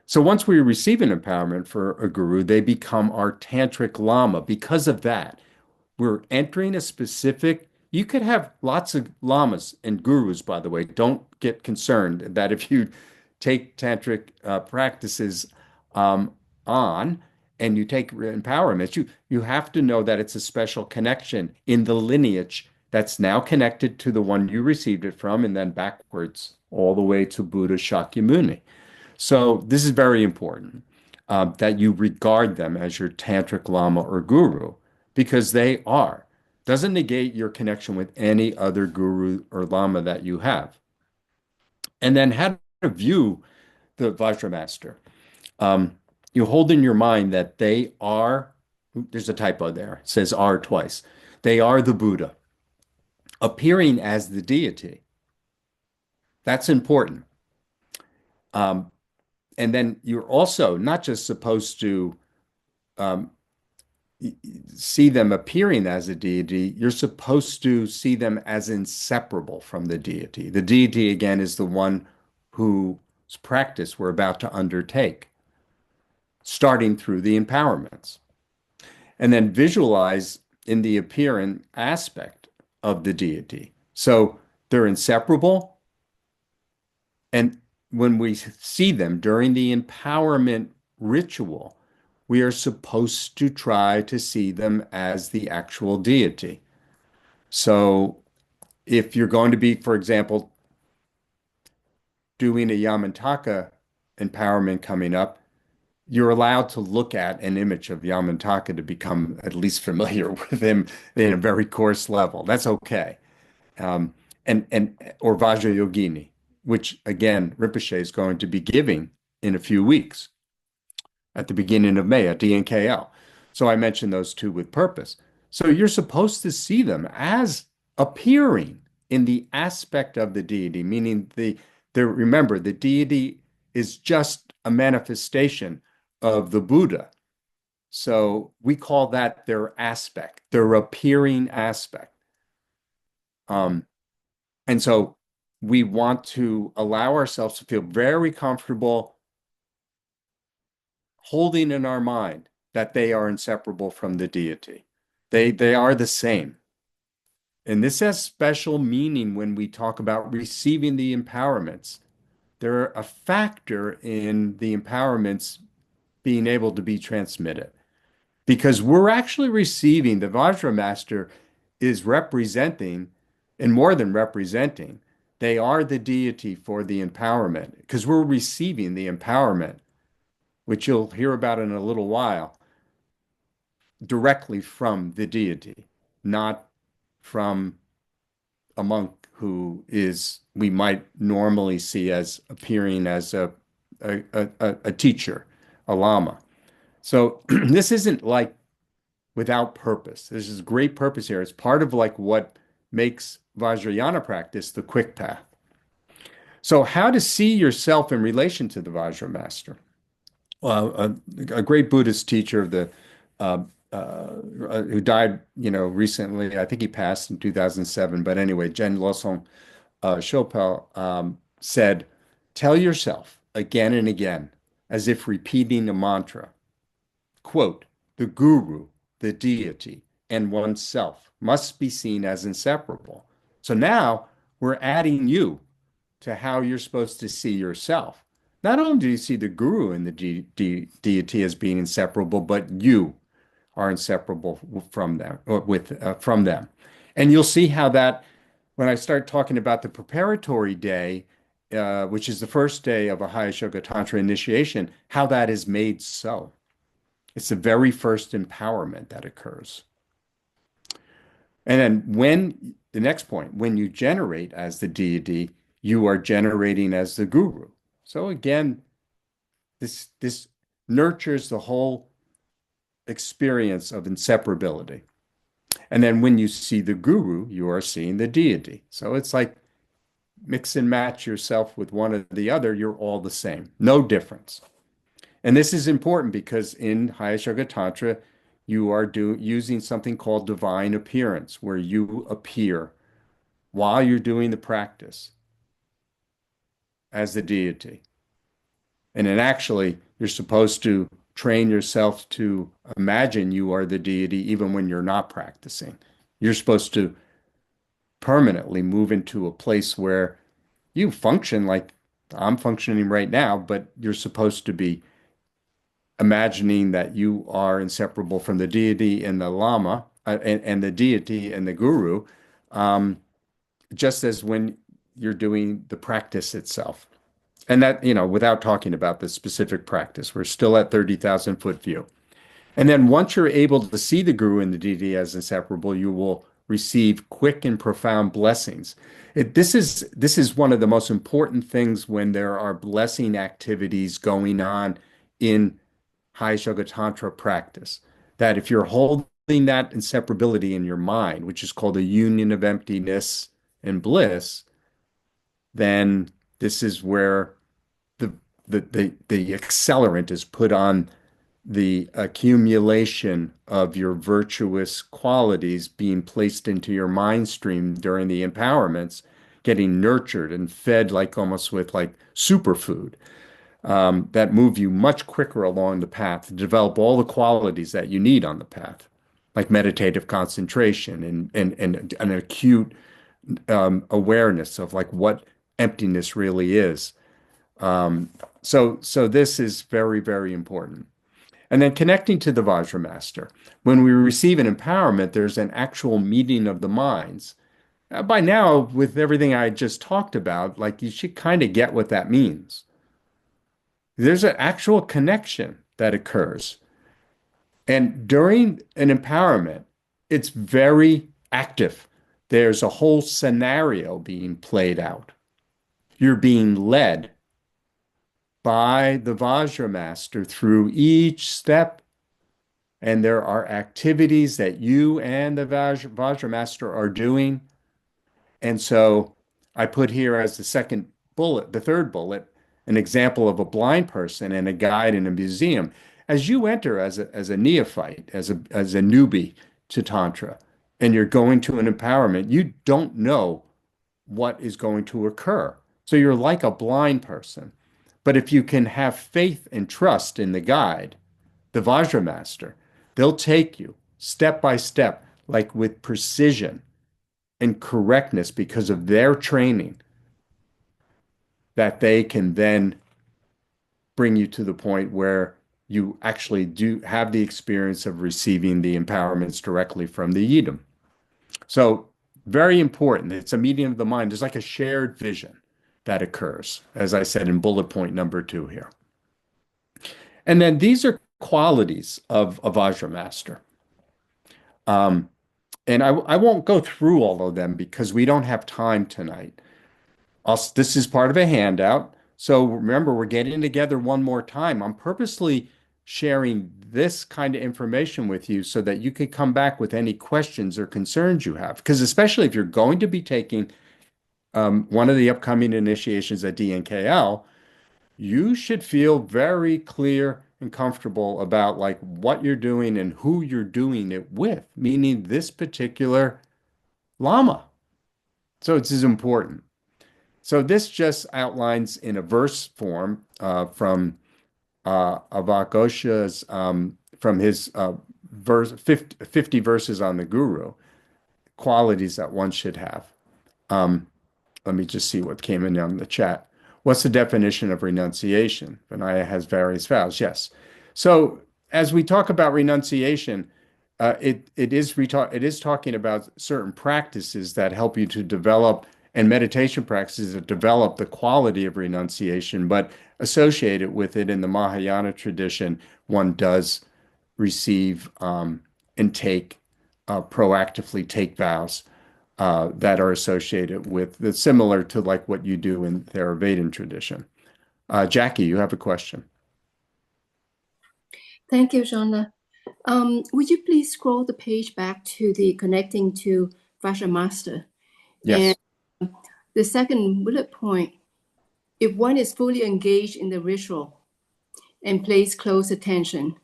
So once we receive an empowerment for a guru, they become our tantric lama because of that. We're entering a specific, you could have lots of lamas and gurus, by the way. Don't get concerned that if you take tantric practices um, on and you take empowerment, you have to know that it's a special connection in the lineage that's now connected to the one you received it from, and then backwards all the way to Buddha Shakyamuni. So this is very important that you regard them as your tantric lama or guru because they are. Doesn't negate your connection with any other guru or lama that you have. And then how to view the Vajramaster. Um, you hold in your mind that they are, there's a typo there, it says are twice. They are the Buddha, appearing as the deity. That's important. Um, and then you're also not just supposed to um, see them appearing as a deity, you're supposed to see them as inseparable from the deity. The deity, again, is the one whose practice we're about to undertake, starting through the empowerments. And then visualize in the appearing aspect of the deity. So they're inseparable. And when we see them during the empowerment ritual, we are supposed to try to see them as the actual deity. So if you're going to be, for example, doing a Yamantaka empowerment coming up, you're allowed to look at an image of Yamantaka to become at least familiar with him in a very coarse level. That's okay. Um, and or Vajrayogini, which again Rinpoche is going to be giving in a few weeks at the beginning of May at DNKL. So I mentioned those two with purpose. So you're supposed to see them as appearing in the aspect of the deity, meaning remember the deity is just a manifestation of the Buddha. So we call that their aspect, their appearing aspect. Um, and so we want to allow ourselves to feel very comfortable holding in our mind that they are inseparable from the deity. They are the same. And this has special meaning when we talk about receiving the empowerments. They're a factor in the empowerments being able to be transmitted because we're actually receiving, the Vajra Master is representing, and more than representing, they are the deity for the empowerment because we're receiving the empowerment, which you'll hear about in a little while, directly from the deity, not from a monk who is we might normally see as appearing as a teacher, a lama. So this isn't like without purpose. There's this great purpose here. It's part of like what makes Vajrayāna practice the quick path. So how to see yourself in relation to the Vajra master? Well, a great Buddhist teacher of the uh, who died, recently. I think he passed in 2007. But anyway, Jen Losong Chopel said, "Tell yourself again and again, as if repeating a mantra, quote, the guru, the deity, and oneself must be seen as inseparable." So now we're adding you to how you're supposed to see yourself. Not only do you see the guru and the deity as being inseparable, but you are inseparable from them, or from them. And you'll see how that when I start talking about the preparatory day, which is the first day of a Hayashoga Tantra initiation, how that is made so. It's the very first empowerment that occurs. And then when the next point, when you generate as the deity, you are generating as the guru. So again, this nurtures the whole experience of inseparability. And then when you see the guru, you are seeing the deity. So it's like mix and match yourself with one or the other, you're all the same, no difference. And this is important because in Hayashoga Tantra, you are using something called divine appearance, where you appear while you're doing the practice as the deity. And then actually, you're supposed to train yourself to imagine you are the deity even when you're not practicing. You're supposed to permanently move into a place where you function like I'm functioning right now, but you're supposed to be imagining that you are inseparable from the deity and the Lama, and the deity and the guru, um, just as when you're doing the practice itself. And that, without talking about the specific practice, we're still at 30,000 foot view. And then once you're able to see the guru and the deity as inseparable, you will receive quick and profound blessings. This is one of the most important things when there are blessing activities going on in High Yoga Tantra practice. That if you're holding that inseparability in your mind, which is called a union of emptiness and bliss, then this is where the the accelerant is put on the accumulation of your virtuous qualities being placed into your mind stream during the empowerments, getting nurtured and fed like almost with like superfood, that move you much quicker along the path to develop all the qualities that you need on the path, like meditative concentration and an acute awareness of like what emptiness really is. So this is very, very important. And then connecting to the Vajra Master. When we receive an empowerment, there's an actual meeting of the minds. By now, with everything I just talked about, like you should kind of get what that means. There's an actual connection that occurs. And during an empowerment, it's very active. There's a whole scenario being played out. You're being led by the Vajra Master through each step. And there are activities that you and the Vajra Master are doing. And so I put here as the second bullet, the third bullet, an example of a blind person and a guide in a museum. As you enter as a neophyte, as a newbie to Tantra, and you're going to an empowerment, you don't know what is going to occur. So you're like a blind person. But if you can have faith and trust in the guide, the Vajra Master, they'll take you step by step, like with precision and correctness because of their training, that they can then bring you to the point where you actually do have the experience of receiving the empowerments directly from the Yidam. So very important. It's a meeting of the mind. There's like a shared vision that occurs, as I said in bullet point number 2 here. And then these are qualities of a Vajra master. And I won't go through all of them because we don't have time tonight. This is part of a handout. So remember, we're getting together one more time. I'm purposely sharing this kind of information with you so that you can come back with any questions or concerns you have. Because especially if you're going to be taking one of the upcoming initiations at DNKL, you should feel very clear and comfortable about like what you're doing and who you're doing it with, meaning this particular Lama. So it's as important. So this just outlines in a verse form from Avakosha's from his verse 50 verses on the Guru, qualities that one should have. Um, Let me just see what came in on the chat. What's the definition of renunciation? Vinaya has various vows. Yes. So as we talk about renunciation, it is talking about certain practices that help you to develop and meditation practices that develop the quality of renunciation, but associated with it in the Mahayana tradition, one does receive and take proactively take vows that are associated with that's similar to like what you do in Theravada tradition. Jackie, you have a question. Thank you, Shauna. Would you please scroll the page back to the connecting to Vajra Master? Yes. And the second bullet point, if one is fully engaged in the ritual and pays close attention,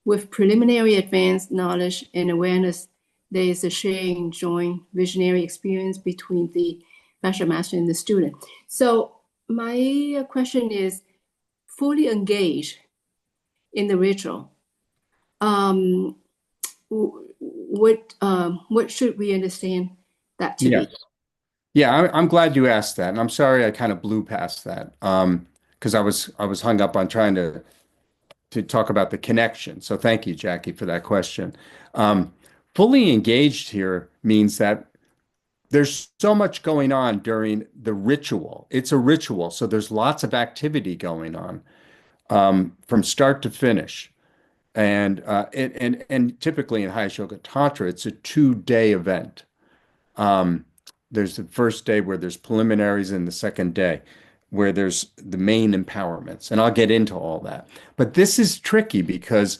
with preliminary advanced knowledge and awareness, there is a sharing joint visionary experience between the Vajra Master and the student. So my question is, fully engaged, in the ritual. Um, what should we understand that to Yeah. be? Yeah, I'm glad you asked that. And I'm sorry I kind of blew past that. Because I was hung up on trying to talk about the connection. So thank you, Jackie, for that question. Um, Fully engaged here means that there's so much going on during the ritual. It's a ritual, so there's lots of activity going on from start to finish. And typically in Highest Yoga Tantra, it's a 2-day event. Um, there's the first day where there's preliminaries, and the second day where there's the main empowerments. And I'll get into all that. But this is tricky because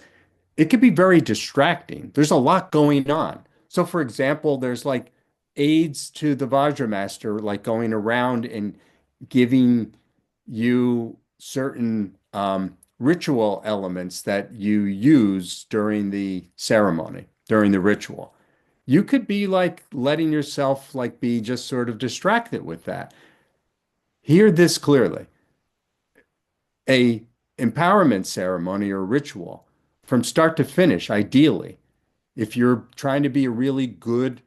it can be very distracting. There's a lot going on. So, for example, there's like aides to the Vajramaster, like going around and giving you certain ritual elements that you use during the ceremony, during the ritual. You could be like letting yourself like be just sort of distracted with that. Hear this clearly. A empowerment ceremony or ritual from start to finish, ideally, if you're trying to be a really good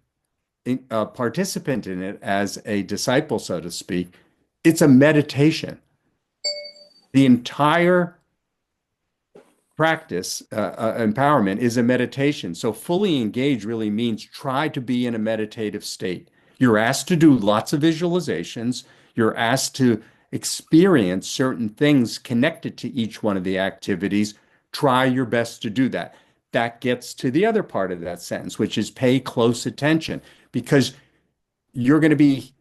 participant in it as a disciple, so to speak, it's a meditation. The entire practice, empowerment, is a meditation. So fully engaged really means try to be in a meditative state. You're asked to do lots of visualizations. You're asked to experience certain things connected to each one of the activities. Try your best to do that. That gets to the other part of that sentence, which is pay close attention because you're going to be,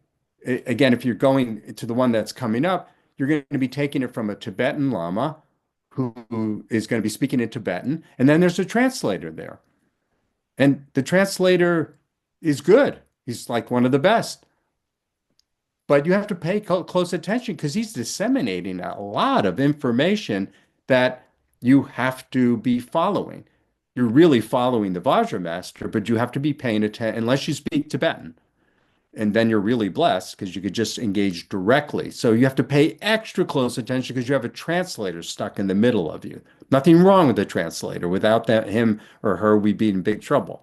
again, if you're going to the one that's coming up, you're going to be taking it from a Tibetan Lama who is going to be speaking in Tibetan. And then there's a translator there. And the translator is good. He's like one of the best. But you have to pay close attention because he's disseminating a lot of information that you have to be following. You're really following the Vajramaster, but you have to be paying attention unless you speak Tibetan. And then you're really blessed because you could just engage directly. So you have to pay extra close attention because you have a translator stuck in the middle of you. Nothing wrong with the translator. Without that, him or her, we'd be in big trouble.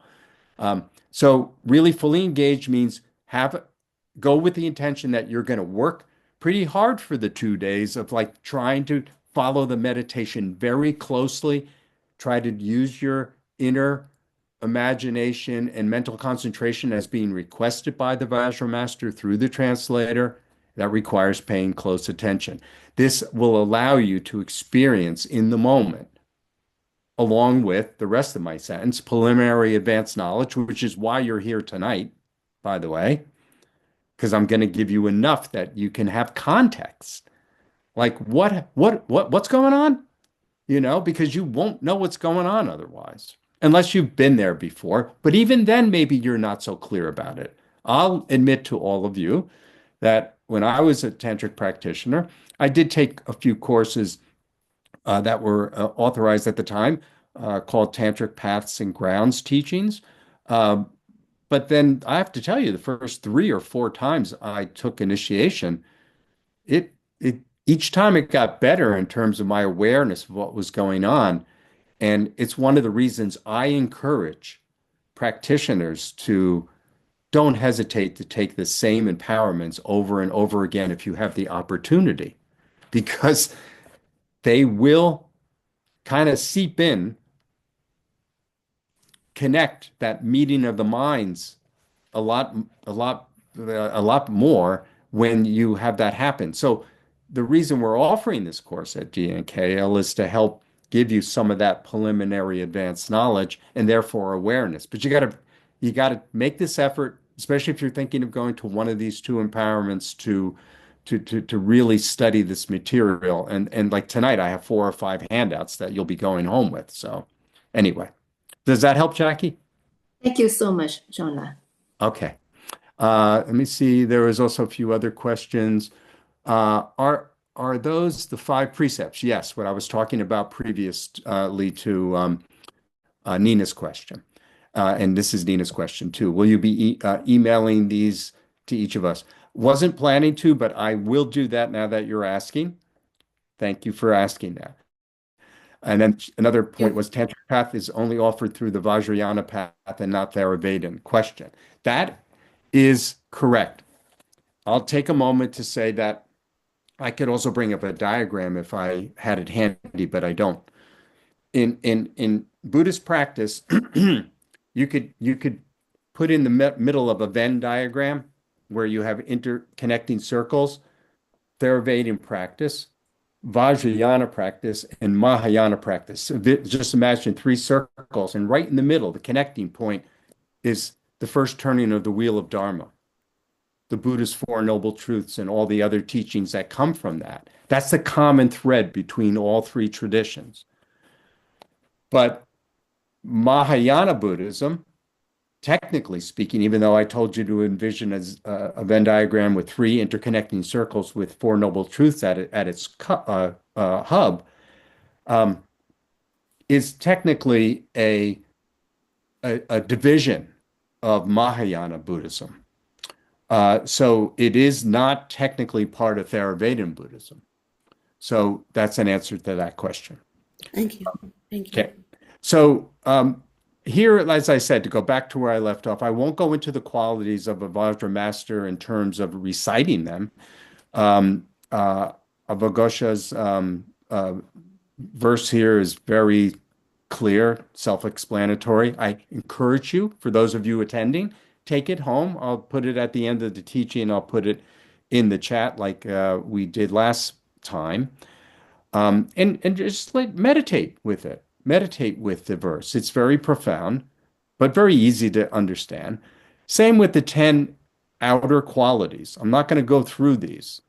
So really fully engaged means go with the intention that you're going to work pretty hard for the 2 days of like trying to follow the meditation very closely. Try to use your inner imagination and mental concentration as being requested by the Vajramaster through the translator. That requires paying close attention. This will allow you to experience in the moment, along with the rest of my sentence, preliminary advanced knowledge, which is why you're here tonight, by the way, because I'm going to give you enough that you can have context. Like what's going on? Because you won't know what's going on otherwise, unless you've been there before. But even then, maybe you're not so clear about it. I'll admit to all of you that when I was a tantric practitioner, I did take a few courses that were authorized at the time, called Tantric Paths and Grounds Teachings. Uh, but then I have to tell you, the first 3 or 4 times I took initiation, it each time it got better in terms of my awareness of what was going on. And it's one of the reasons I encourage practitioners to don't hesitate to take the same empowerments over and over again if you have the opportunity, because they will kind of seep in, connect that meeting of the minds a lot, a lot more when you have that happen. So the reason we're offering this course at GNKL is to help give you some of that preliminary advanced knowledge and therefore awareness. But you got to make this effort, especially if you're thinking of going to one of these two empowerments to really study this material. And like tonight, I have 4 or 5 handouts that you'll be going home with. So anyway, does that help, Jackie? Thank you so much, Jonah. Okay. Let me see. There was also a few other questions. Are those the 5 precepts? Yes, what I was talking about previously to Nina's question. And this is Nina's question too. Will you be emailing these to each of us? Wasn't planning to, but I will do that now that you're asking. Thank you for asking that. And then another point was Tantric path is only offered through the Vajrayāna path and not Theravada. Question. That is correct. I'll take a moment to say that I could also bring up a diagram if I had it handy, but I don't. In Buddhist practice, you could put in the middle of a Venn diagram where you have interconnecting circles, Theravada practice, Vajrayāna practice, and Mahayana practice. So just imagine three circles, and right in the middle, the connecting point is the first turning of the wheel of Dharma, the Buddha's Four Noble Truths, and all the other teachings that come from that. That's the common thread between all three traditions. But Mahayana Buddhism, technically speaking, even though I told you to envision as a Venn diagram with three interconnecting circles with Four Noble Truths at its hub, is technically a division of Mahayana Buddhism. So it is not technically part of Theravada Buddhism. So that's an answer to that question. Thank you. Thank you. Okay. So here, as I said, to go back to where I left off, I won't go into the qualities of a Vajra master in terms of reciting them. Avagosha's verse here is very clear, self-explanatory. I encourage you, for those of you attending, take it home. I'll put it at the end of the teaching. I'll put it in the chat like we did last time. And just meditate with it. Meditate with the verse. It's very profound, but very easy to understand. Same with the 10 outer qualities. I'm not going to go through these.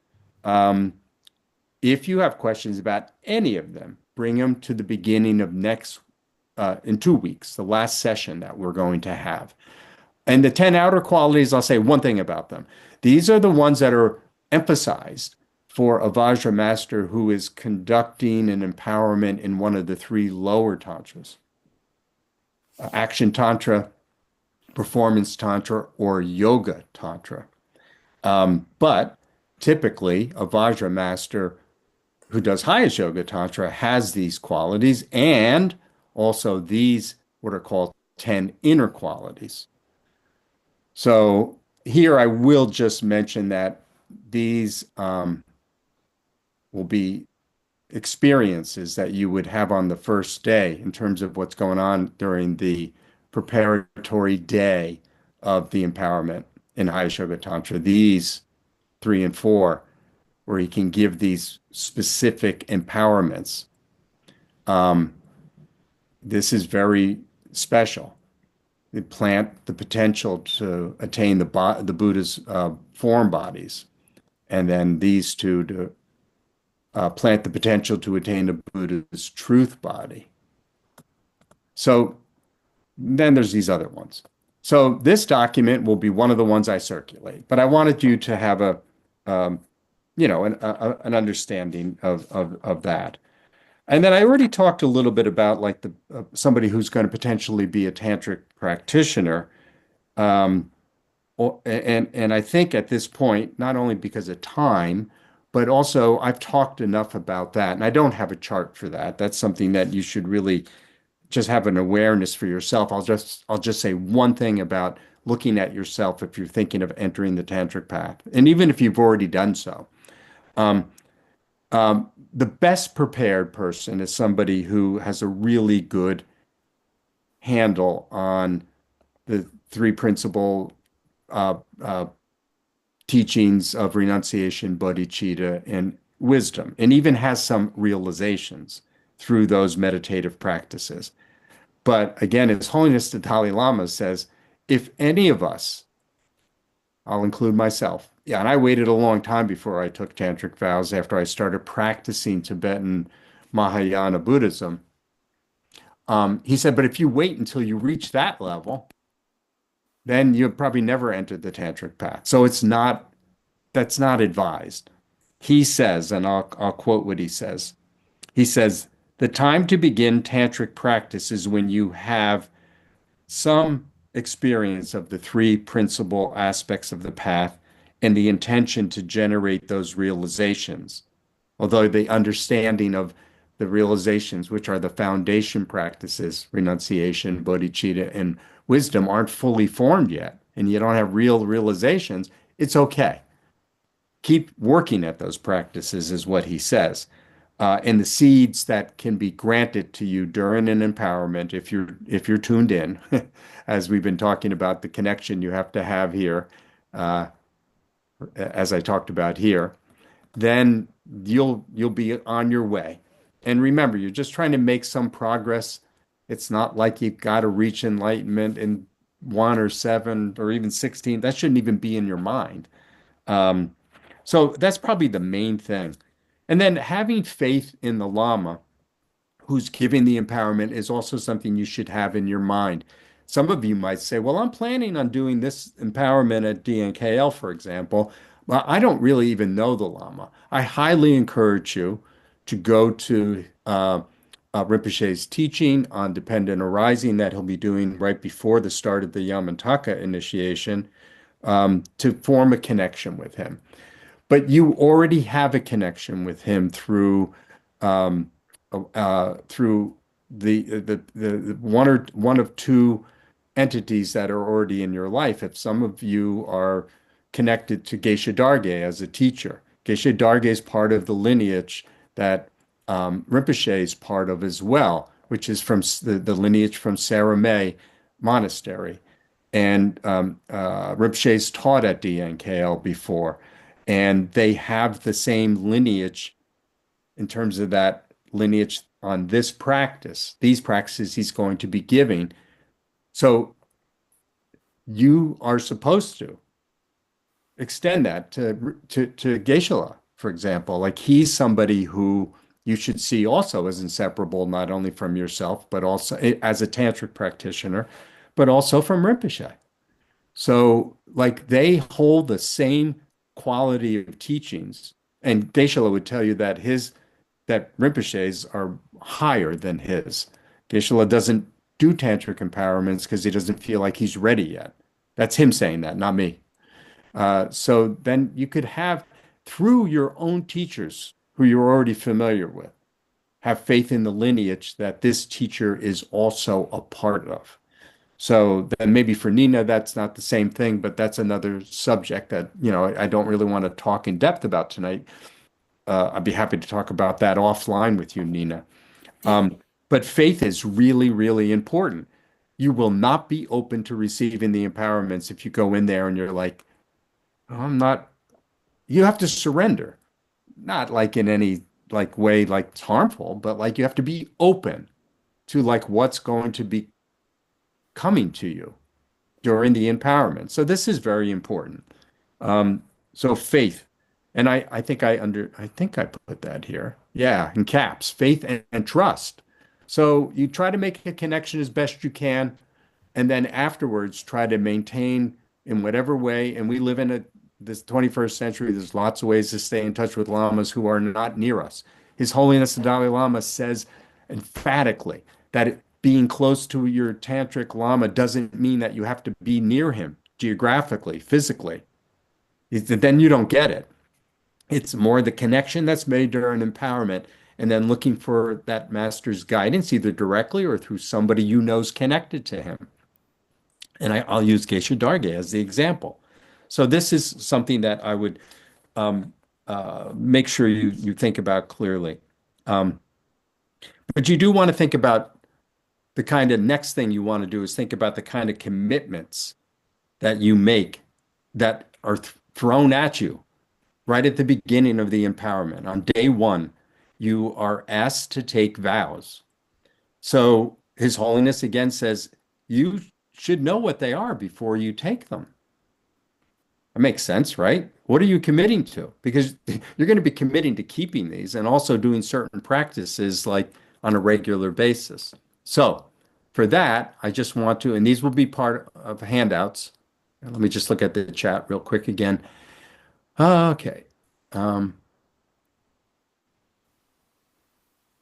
If you have questions about any of them, bring them to the beginning of in 2 weeks, the last session that we're going to have. And the 10 outer qualities, I'll say one thing about them. These are the ones that are emphasized for a Vajra master who is conducting an empowerment in one of the three lower tantras. Action Tantra, Performance Tantra, or Yoga Tantra. But typically, a Vajra master who does highest Yoga Tantra has these qualities and also these, what are called 10 inner qualities. So here I will just mention that these will be experiences that you would have on the first day in terms of what's going on during the preparatory day of the empowerment in highest Yoga Tantra. These 3 and 4, where he can give these specific empowerments. This is very special. They plant the potential to attain the Buddha's form bodies, and then these two to plant the potential to attain the Buddha's truth body. So then there's these other ones. So this document will be one of the ones I circulate, but I wanted you to have an understanding of that. And then I already talked a little bit about like somebody who's going to potentially be a tantric practitioner. And I think at this point, not only because of time, but also I've talked enough about that. And I don't have a chart for that. That's something that you should really just have an awareness for yourself. I'll just say one thing about looking at yourself if you're thinking of entering the tantric path. And even if you've already done so. The best prepared person is somebody who has a really good handle on the three principal teachings of renunciation, bodhicitta, and wisdom, and even has some realizations through those meditative practices. But again, His Holiness the Dalai Lama says, if any of us, I'll include myself, yeah, and I waited a long time before I took tantric vows after I started practicing Tibetan Mahayana Buddhism. He said, but if you wait until you reach that level, then you'll probably never enter the tantric path. So that's not advised. He says, and I'll quote what he says. He says, the time to begin tantric practice is when you have some experience of the three principal aspects of the path and the intention to generate those realizations. Although the understanding of the realizations, which are the foundation practices, renunciation, bodhicitta, and wisdom, aren't fully formed yet, and you don't have real realizations, it's okay. Keep working at those practices, is what he says. And the seeds that can be granted to you during an empowerment, if you're tuned in, as we've been talking about the connection you have to have here, uh, as I talked about here, then you'll be on your way. And remember, you're just trying to make some progress. It's not like you've got to reach enlightenment in 1 or 7 or even 16. That shouldn't even be in your mind. Um, so that's probably the main thing. And then having faith in the Lama who's giving the empowerment is also something you should have in your mind. Some of you might say, well, I'm planning on doing this empowerment at DNKL, for example. Well, I don't really even know the Lama. I highly encourage you to go to Rinpoche's teaching on dependent arising that he'll be doing right before the start of the Yamantaka initiation to form a connection with him. But you already have a connection with him um, through the one of two entities that are already in your life. If some of you are connected to Geshe Darge as a teacher, Geshe Darge is part of the lineage that Rinpoche is part of as well, which is from the lineage from Saramay Monastery. And Rinpoche's taught at DNKL before, and they have the same lineage in terms of that lineage on this practice, these practices he's going to be giving. So you are supposed to extend that to Geshe-la, for example. Like he's somebody who you should see also as inseparable, not only from yourself, but also as a tantric practitioner, but also from Rinpoche. So like they hold the same quality of teachings. And Geshe-la would tell you that that Rinpoche's are higher than his. Geshe-la doesn't do tantric empowerments because he doesn't feel like he's ready yet. That's him saying that, not me. So then you could have, through your own teachers who you're already familiar with, have faith in the lineage that this teacher is also a part of. So then maybe for Nina, that's not the same thing, but that's another subject that, I don't really want to talk in depth about tonight. I'd be happy to talk about that offline with you, Nina. But faith is really, really important. You will not be open to receiving the empowerments if you go in there and you're like, "Oh, I'm not, you have to surrender, not like in any like way like it's harmful, but like you have to be open to like what's going to be coming to you during the empowerment. So this is very important. So faith, and I think I put that here. Yeah, in caps, faith and trust. So you try to make a connection as best you can, and then afterwards try to maintain in whatever way. And we live in this 21st century. There's lots of ways to stay in touch with lamas who are not near us. His Holiness the Dalai Lama says emphatically that being close to your tantric lama doesn't mean that you have to be near him geographically, physically. Then you don't get it. It's more the connection that's made during empowerment and then looking for that master's guidance, either directly or through somebody you know's connected to him. And I'll use Geshe Darge as the example. So this is something that I would make sure you think about clearly. Um, but you do want to think about the kind of next thing you want to do is think about the kind of commitments that you make that are thrown at you right at the beginning of the empowerment. On day one, you are asked to take vows. So His Holiness again says, you should know what they are before you take them. That makes sense, right? What are you committing to? Because you're going to be committing to keeping these and also doing certain practices like on a regular basis. So for that, I just want to, and these will be part of handouts. Let me just look at the chat real quick again. Okay. Um,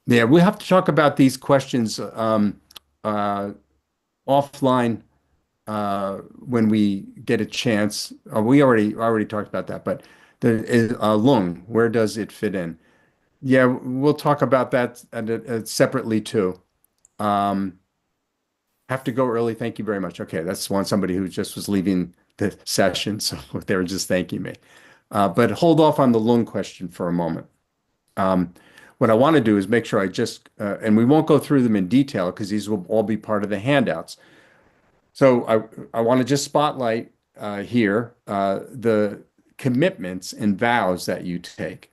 yeah, we'll have to talk about these questions uh, offline when we get a chance. We already talked about that, but the Lung, where does it fit in? Yeah, we'll talk about that separately too. Um, have to go early. Thank you very much. Okay, that's one somebody who just was leaving the session, so they were just thanking me. But hold off on the Lung question for a moment. Um, what I want to do is make sure and we won't go through them in detail because these will all be part of the handouts. So I want to just spotlight here the commitments and vows that you take.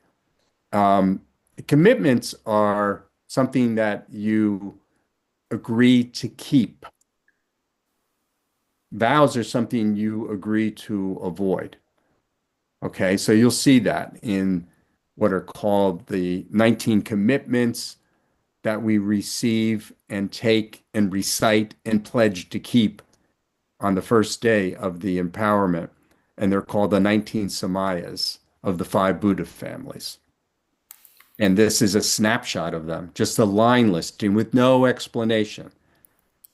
Um, Commitments are something that you agree to keep. Vows are something you agree to avoid. Okay, so you'll see that in what are called the 19 commitments that we receive and take and recite and pledge to keep on the first day of the empowerment. And they're called the 19 samayas of the five Buddha families. And this is a snapshot of them, just a line listing with no explanation.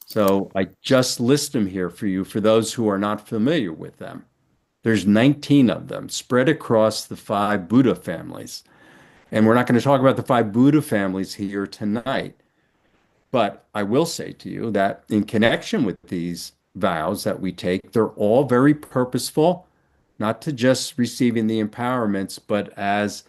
So I just list them here for you for those who are not familiar with them. There's 19 of them spread across the five Buddha families. And we're not going to talk about the five Buddha families here tonight. But I will say to you that in connection with these vows that we take, they're all very purposeful, not to just receiving the empowerments, but as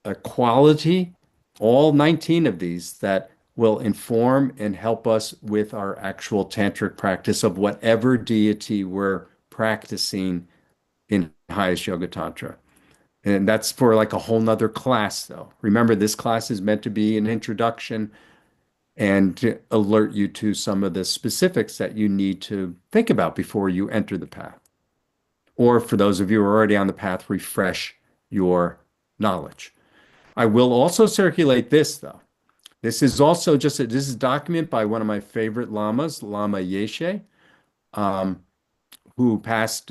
a quality, all 19 of these that will inform and help us with our actual tantric practice of whatever deity we're practicing in highest yoga tantra. And that's for like a whole nother class, though. Remember, this class is meant to be an introduction and to alert you to some of the specifics that you need to think about before you enter the path. Or for those of you who are already on the path, refresh your knowledge. I will also circulate this, though. This is also this is a document by one of my favorite lamas, Lama Yeshe, um, who passed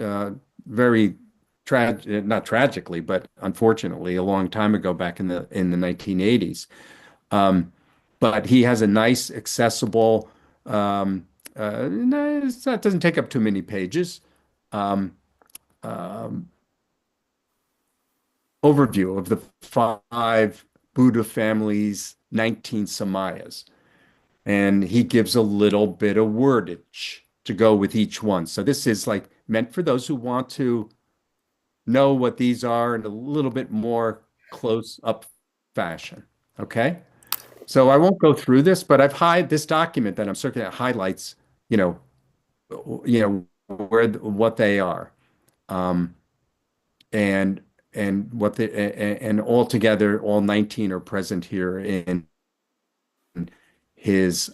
very not tragically, but unfortunately, a long time ago, back in the 1980s. But he has a nice, accessible. No, that doesn't take up too many pages. Um, um, Overview of the five Buddha families, 19 samayas. And he gives a little bit of wordage to go with each one. So this is like meant for those who want to know what these are in a little bit more close up fashion. Okay. So I won't go through this, but I've hide this document that I'm circulating highlights, you know, what they are. Um, and and all together, all 19 are present here in his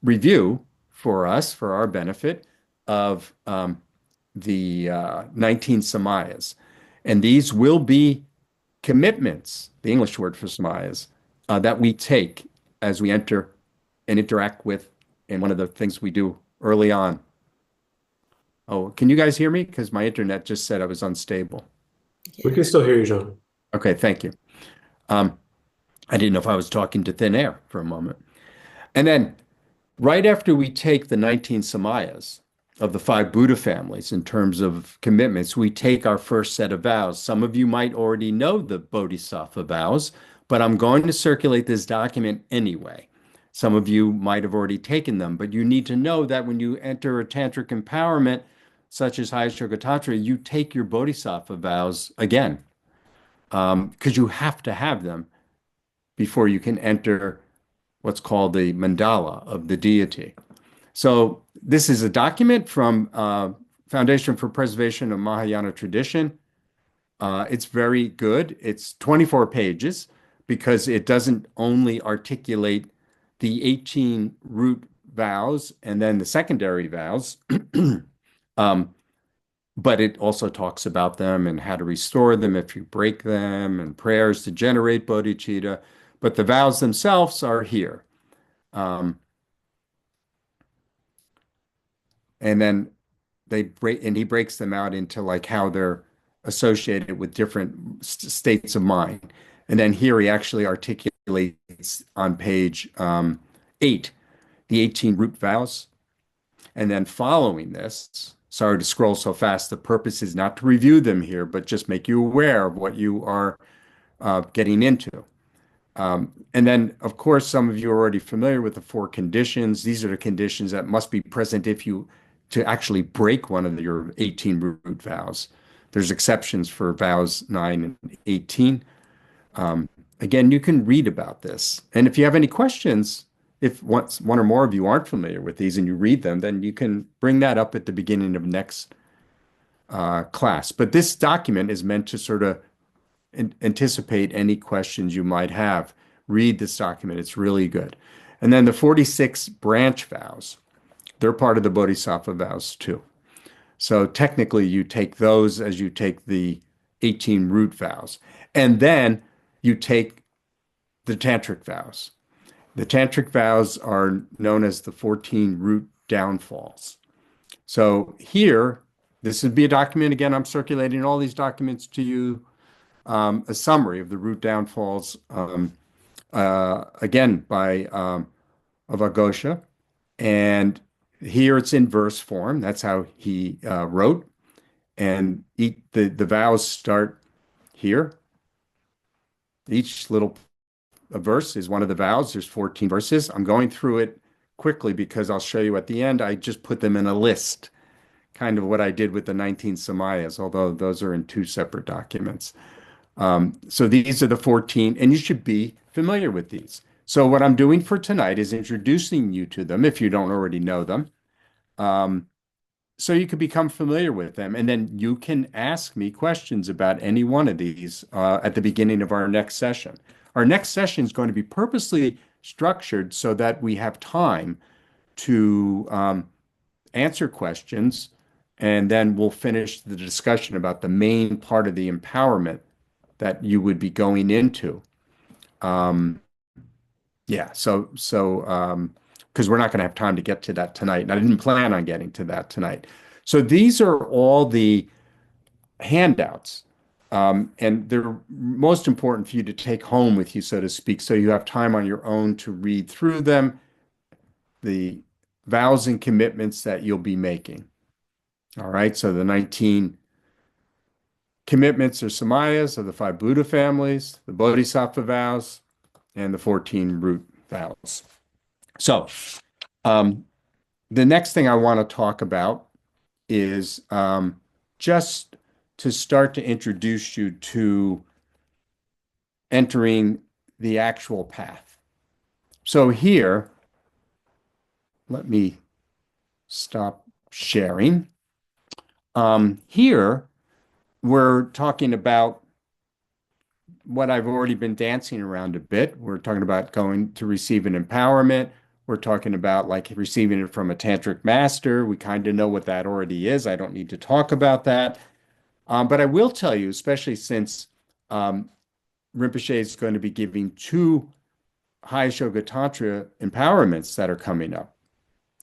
review for us, for our benefit, of the 19 samayas. And these will be commitments, the English word for samayas, that we take as we enter and interact with, and one of the things we do early on. Oh, can you guys hear me? Because my internet just said I was unstable. We can still hear you, John. Okay, thank you. Um, I didn't know if I was talking to thin air for a moment. And then right after we take the 19 samayas of the five Buddha families in terms of commitments, we take our first set of vows. Some of you might already know the Bodhisattva vows, but I'm going to circulate this document anyway. Some of you might have already taken them, but you need to know that when you enter a tantric empowerment, such as highest yoga tantra, you take your Bodhisattva vows again, because you have to have them before you can enter what's called the mandala of the deity. So this is a document from Foundation for Preservation of Mahayana Tradition. It's very good. It's 24 pages because it doesn't only articulate the 18 root vows and then the secondary vows, but it also talks about them and how to restore them if you break them and prayers to generate bodhicitta. But the vows themselves are here. Um, and then he breaks them out into like how they're associated with different states of mind. And then here he actually articulates on page 8 the 18 root vows. And then following this, sorry to scroll so fast, the purpose is not to review them here, but just make you aware of what you are getting into. And then, of course, some of you are already familiar with the four conditions. These are the conditions that must be present if you to actually break one of your 18 root vows. There's exceptions for vows 9 and 18. Again, you can read about this. And if you have any questions, if one or more of you aren't familiar with these and you read them, then you can bring that up at the beginning of next class. But this document is meant to sort of anticipate any questions you might have. Read this document, it's really good. And then the 46 branch vows, they're part of the Bodhisattva vows too. So technically, you take those as you take the 18 root vows. And then you take the Tantric vows. The Tantric vows are known as the 14 root downfalls. So here, this would be a document. Again, I'm circulating all these documents to you, a summary of the root downfalls, again, by Avagosha. And here it's in verse form. That's how he wrote. And the vows start here. Each little verse is one of the vows. There's 14 verses. I'm going through it quickly because I'll show you at the end. I just put them in a list, kind of what I did with the 19 Samayas, although those are in two separate documents. So these are the 14, and you should be familiar with these. So what I'm doing for tonight is introducing you to them if you don't already know them, so you can become familiar with them. And then you can ask me questions about any one of these at the beginning of our next session. Our next session is going to be purposely structured so that we have time to answer questions, and then we'll finish the discussion about the main part of the empowerment that you would be going into. Yeah, because we're not going to have time to get to that tonight, and I didn't plan on getting to that tonight. So these are all the handouts, and they're most important for you to take home with you, so to speak, so you have time on your own to read through them, the vows and commitments that you'll be making. All right, so the 19 commitments or samayas of the five Buddha families, the Bodhisattva vows, and the 14 root vows. So the next thing I want to talk about is just to start to introduce you to entering the actual path. So here, let me stop sharing. Here, we're talking about what I've already been dancing around a bit. We're talking about going to receive an empowerment. We're talking about like receiving it from a tantric master. We kind of know what that already is. I don't need to talk about that. But I will tell you, especially since Rinpoche is going to be giving two Highest Yoga Tantra empowerments that are coming up.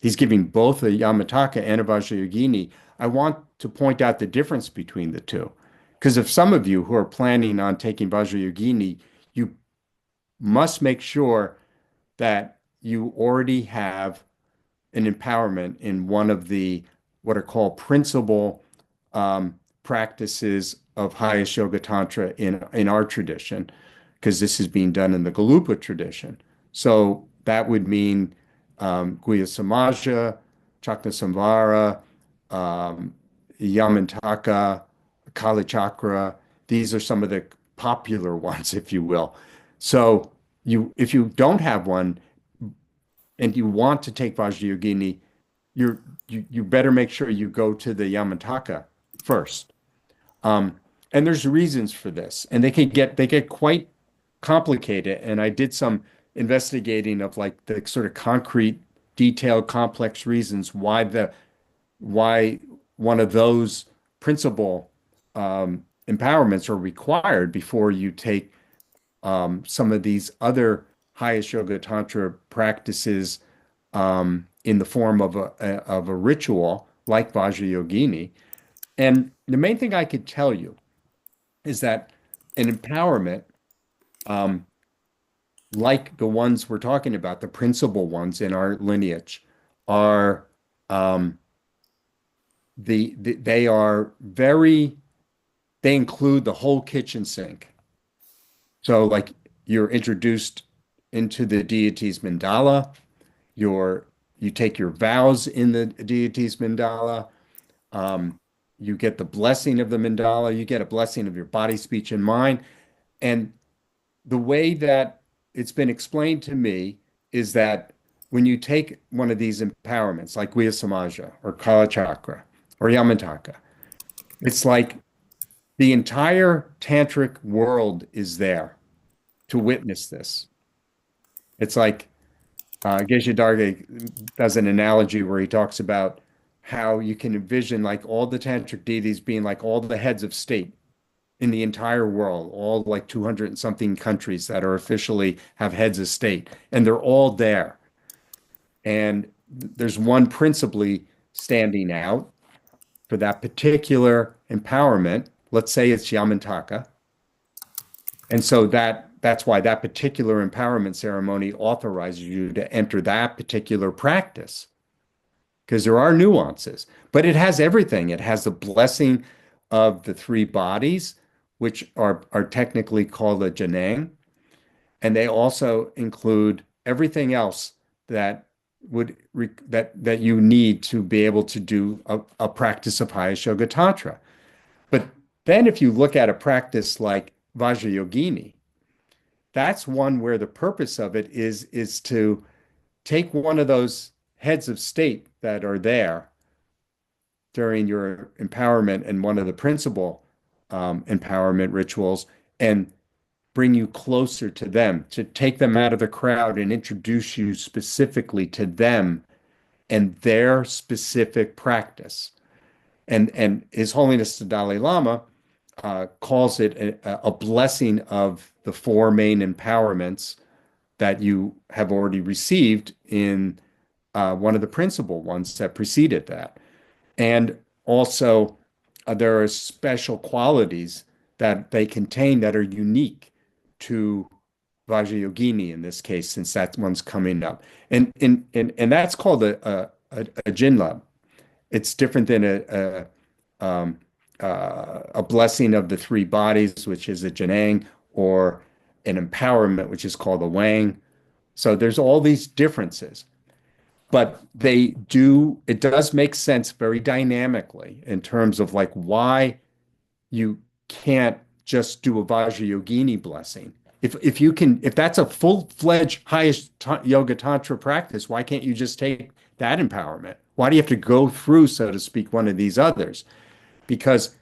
He's giving both a Yamataka and a Vajrayogini. I want to point out the difference between the two. Because if some of you who are planning on taking Vajrayogini, you must make sure that you already have an empowerment in one of the what are called principal practices of highest yoga tantra in our tradition, because this is being done in the Galupa tradition. So that would mean Guhya Samaja, Chakna Samvara, Yamantaka, Kali Chakra. These are some of the popular ones, if you will. So if you don't have one and you want to take Vajrayogini, you better make sure you go to the Yamantaka first. And there's reasons for this, and they get quite complicated. And I did some investigating of like the sort of concrete, detailed, complex reasons why one of those principal empowerments are required before you take some of these other highest yoga tantra practices in the form of a ritual like Vajrayogini. And the main thing I could tell you is that an empowerment, like the ones we're talking about, the principal ones in our lineage, are they are they include the whole kitchen sink. So like you're introduced into the deity's mandala. You're you take your vows in the deity's mandala. Um, you get the blessing of the mandala. You get a blessing of your body, speech, and mind. And the way that it's been explained to me is that when you take one of these empowerments, like Guya Samaja or Kala Chakra or Yamantaka, it's like the entire tantric world is there to witness this. It's like Geshe Darge does an analogy where he talks about how you can envision like all the tantric deities being like all the heads of state in the entire world, all like 200 and something countries that are officially have heads of state, and they're all there. And there's one principally standing out for that particular empowerment. Let's say it's Yamantaka. And so that's why that particular empowerment ceremony authorizes you to enter that particular practice because there are nuances, but it has everything. It has the blessing of the three bodies, which are technically called a janang, and they also include everything else that that you need to be able to do a practice of highest yoga tantra. But then if you look at a practice like Vajrayogini, that's one where the purpose of it is to take one of those heads of state that are there during your empowerment and one of the principal empowerment rituals and bring you closer to them, to take them out of the crowd and introduce you specifically to them and their specific practice. And His Holiness the Dalai Lama calls it a blessing of the four main empowerments that you have already received in one of the principal ones that preceded that. And also, there are special qualities that they contain that are unique to Vajrayogini in this case, since that one's coming up. And that's called a jinlab. It's different than a blessing of the three bodies, which is a janang, or an empowerment, which is called a wang. So there's all these differences, but it does make sense very dynamically in terms of like why you can't just do a Vajrayogini blessing. If that's a full-fledged highest yoga tantra practice, why can't you just take that empowerment? Why do you have to go through, so to speak, one of these others? Because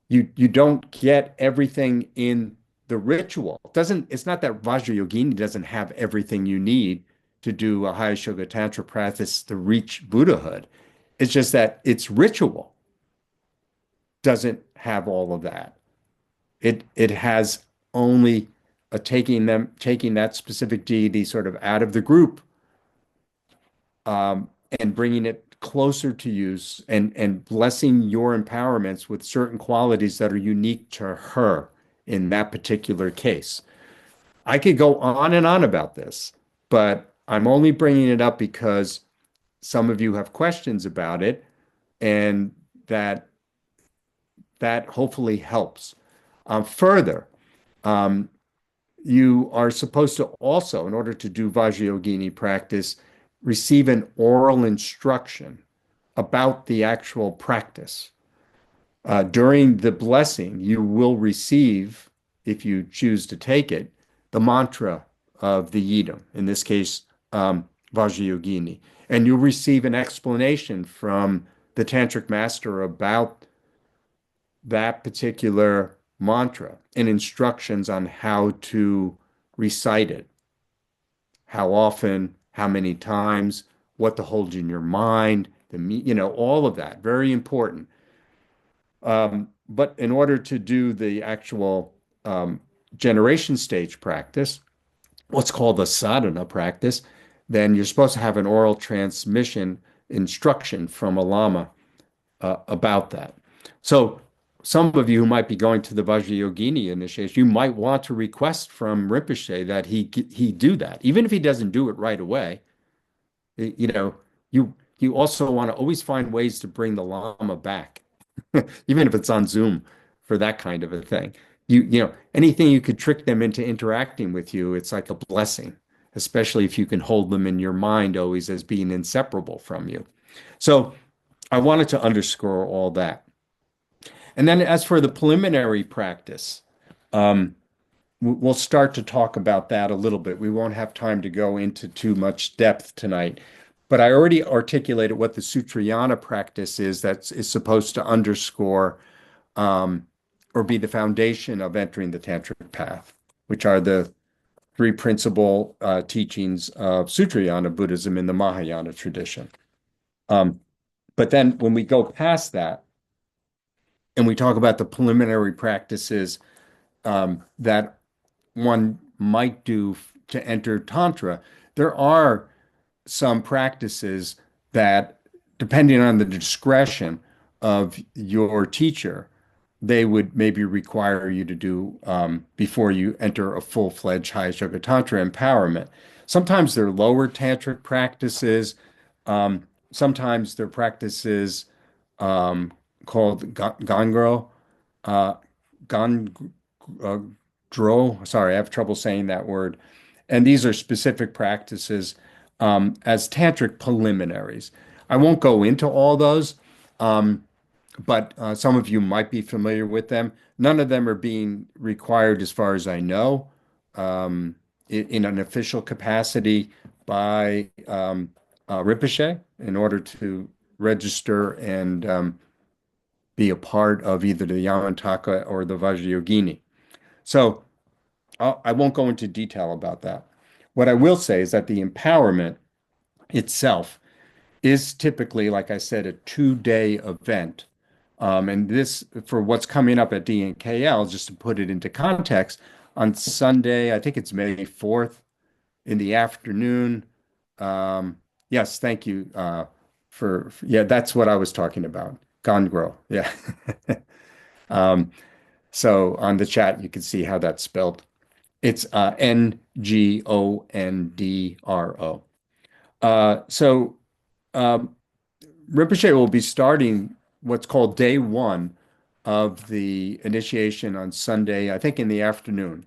you don't get everything in the ritual. It's not that Vajrayogini doesn't have everything you need to do a highest yoga tantra practice to reach Buddhahood. It's just that its ritual doesn't have all of that. It has only taking that specific deity sort of out of the group, and bringing it closer to you and blessing your empowerments with certain qualities that are unique to her in that particular case. I could go on and on about this, but I'm only bringing it up because some of you have questions about it, and that hopefully helps. Further, you are supposed to also, in order to do Vajrayogini practice, receive an oral instruction about the actual practice. During the blessing, you will receive, if you choose to take it, the mantra of the yidam, in this case, Vajrayogini. And you'll receive an explanation from the tantric master about that particular mantra and instructions on how to recite it, how often, how many times, what to hold in your mind, all of that, very important. But in order to do the actual generation stage practice, what's called the sadhana practice, then you're supposed to have an oral transmission instruction from a lama about that. So some of you who might be going to the Vajrayogini initiation, you might want to request from Rinpoche that he do that, even if he doesn't do it right away. You also want to always find ways to bring the Lama back, even if it's on Zoom for that kind of a thing. anything you could trick them into interacting with you, it's like a blessing, especially if you can hold them in your mind always as being inseparable from you. So I wanted to underscore all that. And then as for the preliminary practice, um, we'll start to talk about that a little bit. We won't have time to go into too much depth tonight, but I already articulated what the Sutrayana practice is that is supposed to underscore um, or be the foundation of entering the Tantric path, which are the three principal teachings of Sutrayana Buddhism in the Mahayana tradition. Um, but then when we go past that and we talk about the preliminary practices that one might do to enter Tantra, there are some practices that, depending on the discretion of your teacher, they would maybe require you to do before you enter a full-fledged Highest Yoga Tantra empowerment. Sometimes they're lower tantric practices. Sometimes they're practices called Gangro, uh, Gan, uh, Dro. Sorry, I have trouble saying that word. And these are specific practices as tantric preliminaries. I won't go into all those. Um, but some of you might be familiar with them. None of them are being required, as far as I know, in an official capacity by Rinpoche in order to register and be a part of either the Yamantaka or the Vajrayogini. So I won't go into detail about that. What I will say is that the empowerment itself is typically, like I said, a 2-day event. And this, for what's coming up at DNKL, just to put it into context, on Sunday, I think it's May 4th in the afternoon. Yes, thank you yeah, that's what I was talking about. Gongro, yeah. Um, so on the chat, you can see how that's spelled. It's Ngondro. So um, Rinpoche will be starting what's called day one of the initiation on Sunday, I think in the afternoon.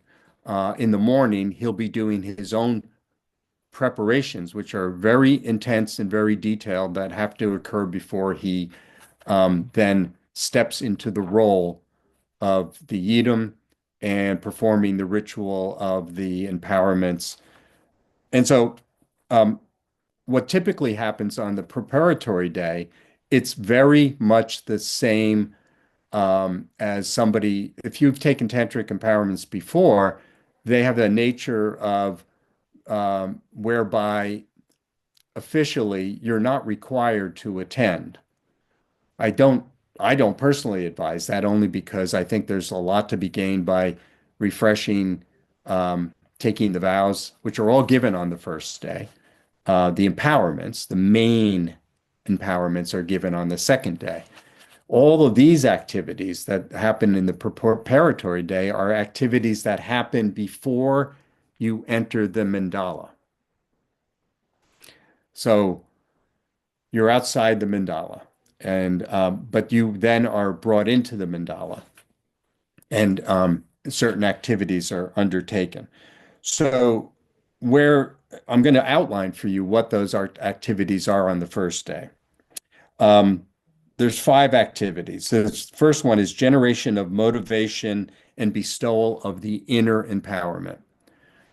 In the morning, he'll be doing his own preparations, which are very intense and very detailed, that have to occur before he then steps into the role of the yidam and performing the ritual of the empowerments. And so, um, what typically happens on the preparatory day, it's very much the same as somebody, if you've taken tantric empowerments before, they have the nature of whereby officially you're not required to attend. I don't I don't personally advise that only because I think there's a lot to be gained by refreshing, taking the vows, which are all given on the first day. The empowerments, the main empowerments are given on the second day. All of these activities that happen in the preparatory day are activities that happen before you enter the mandala. So you're outside the mandala, and but you then are brought into the mandala, and certain activities are undertaken. So where I'm going to outline for you what those activities are on the first day. Um, there's 5 activities. The first one is generation of motivation and bestowal of the inner empowerment.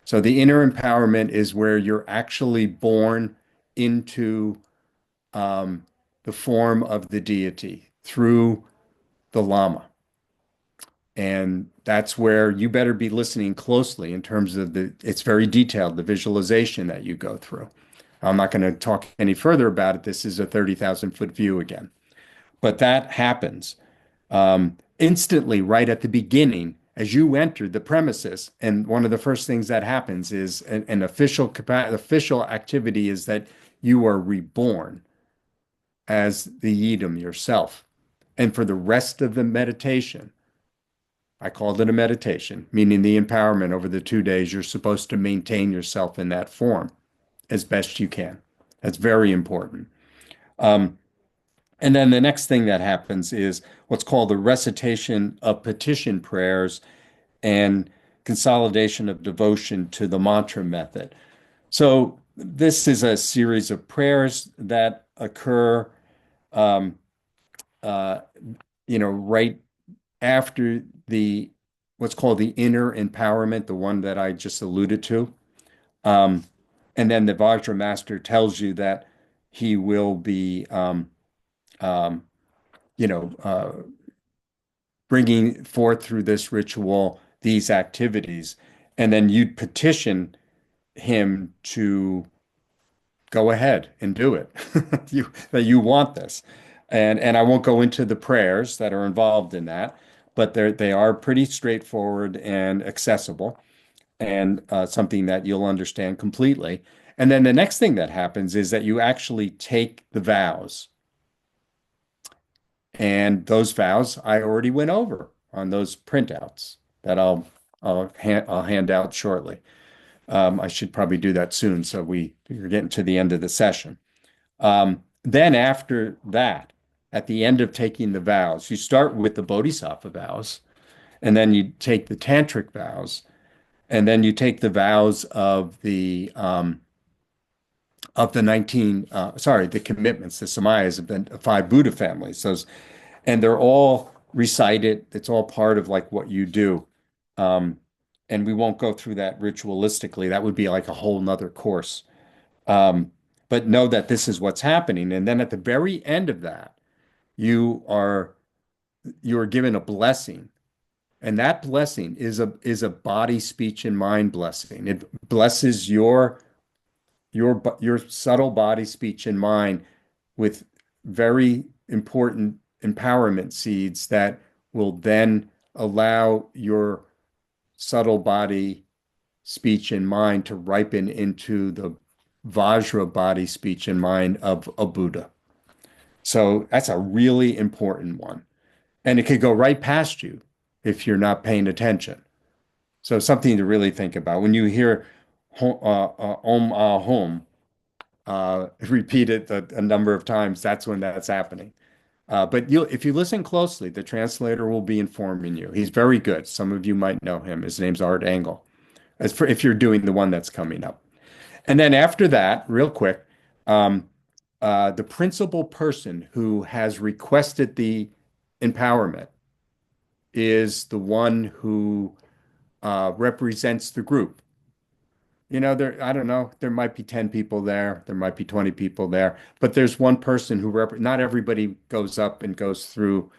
So the inner empowerment is where you're actually born into um, the form of the deity through the Lama. And that's where you better be listening closely in terms of it's very detailed, the visualization that you go through. I'm not going to talk any further about it. This is a 30,000-foot view again. But that happens instantly right at the beginning as you enter the premises. And one of the first things that happens is an official activity is that you are reborn as the yidam yourself. And for the rest of the meditation, I called it a meditation, meaning the empowerment over the 2 days, you're supposed to maintain yourself in that form as best you can. That's very important. Um, and then the next thing that happens is what's called the recitation of petition prayers. and consolidation of devotion to the mantra method. So this is a series of prayers that occur, um, uh, right after the what's called the inner empowerment, the one that I just alluded to. Um, and then the Vajra master tells you that he will be, um, you know, uh, bringing forth through this ritual these activities. And then you'd petition him to go ahead and do it. That you want this. And I won't go into the prayers that are involved in that, but they are pretty straightforward and accessible and something that you'll understand completely. And then the next thing that happens is that you actually take the vows. And those vows I already went over on those printouts that I'll hand out shortly. I should probably do that soon, so we're getting to the end of the session. Then after that, at the end of taking the vows, you start with the Bodhisattva vows, and then you take the Tantric vows, and then you take the vows of the 19, the commitments, the samayas of the five Buddha families. And they're all recited. It's all part of like what you do. Um, and we won't go through that ritualistically. That would be like a whole nother course. Um, but know that this is what's happening. And then at the very end of that, you are you are given a blessing. And that blessing is a body, speech, and mind blessing. It blesses your subtle body, speech, and mind with very important empowerment seeds that will then allow your subtle body, speech, and mind to ripen into the Vajra body, speech, and mind of a Buddha. So that's a really important one. And it could go right past you if you're not paying attention. So something to really think about. When you hear Om Ah Hum, repeat it a number of times, that's when that's happening. But if you listen closely, the translator will be informing you. He's very good. Some of you might know him. His name's Art Engel. As for if you're doing the one that's coming up. And then after that, real quick, um, the principal person who has requested the empowerment is the one who represents the group. I don't know, there might be 10 people there might be 20 people there, but there's one person not everybody goes up and goes through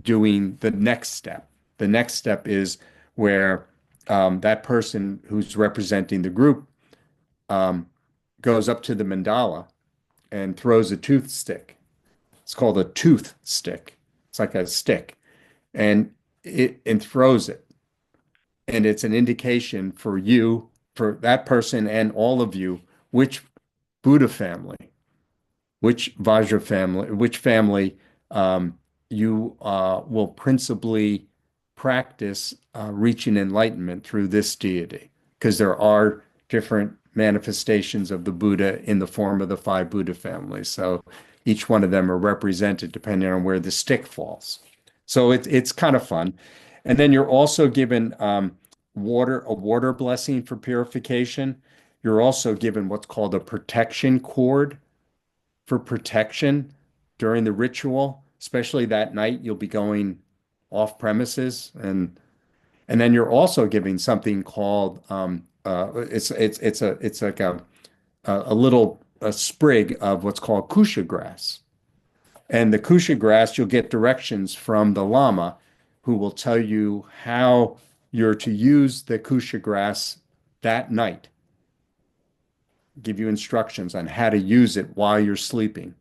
doing the next step. The next step is where that person who's representing the group um, goes up to the mandala and throws a tooth stick. It's called a tooth stick. It's like a stick, and it throws it, and it's an indication for that person and all of you, which Buddha family, which Vajra family, which family you will principally practice reaching enlightenment through this deity, because there are different manifestations of the Buddha in the form of the five Buddha families. So each one of them are represented depending on where the stick falls. So it's kind of fun. And then you're also given a water blessing for purification. You're also given what's called a protection cord for protection during the ritual, especially that night you'll be going off premises, and then you're also giving something called it's like a little sprig of what's called kusha grass. And the kusha grass, you'll get directions from the Lama who will tell you how you're to use the kusha grass that night, give you instructions on how to use it while you're sleeping,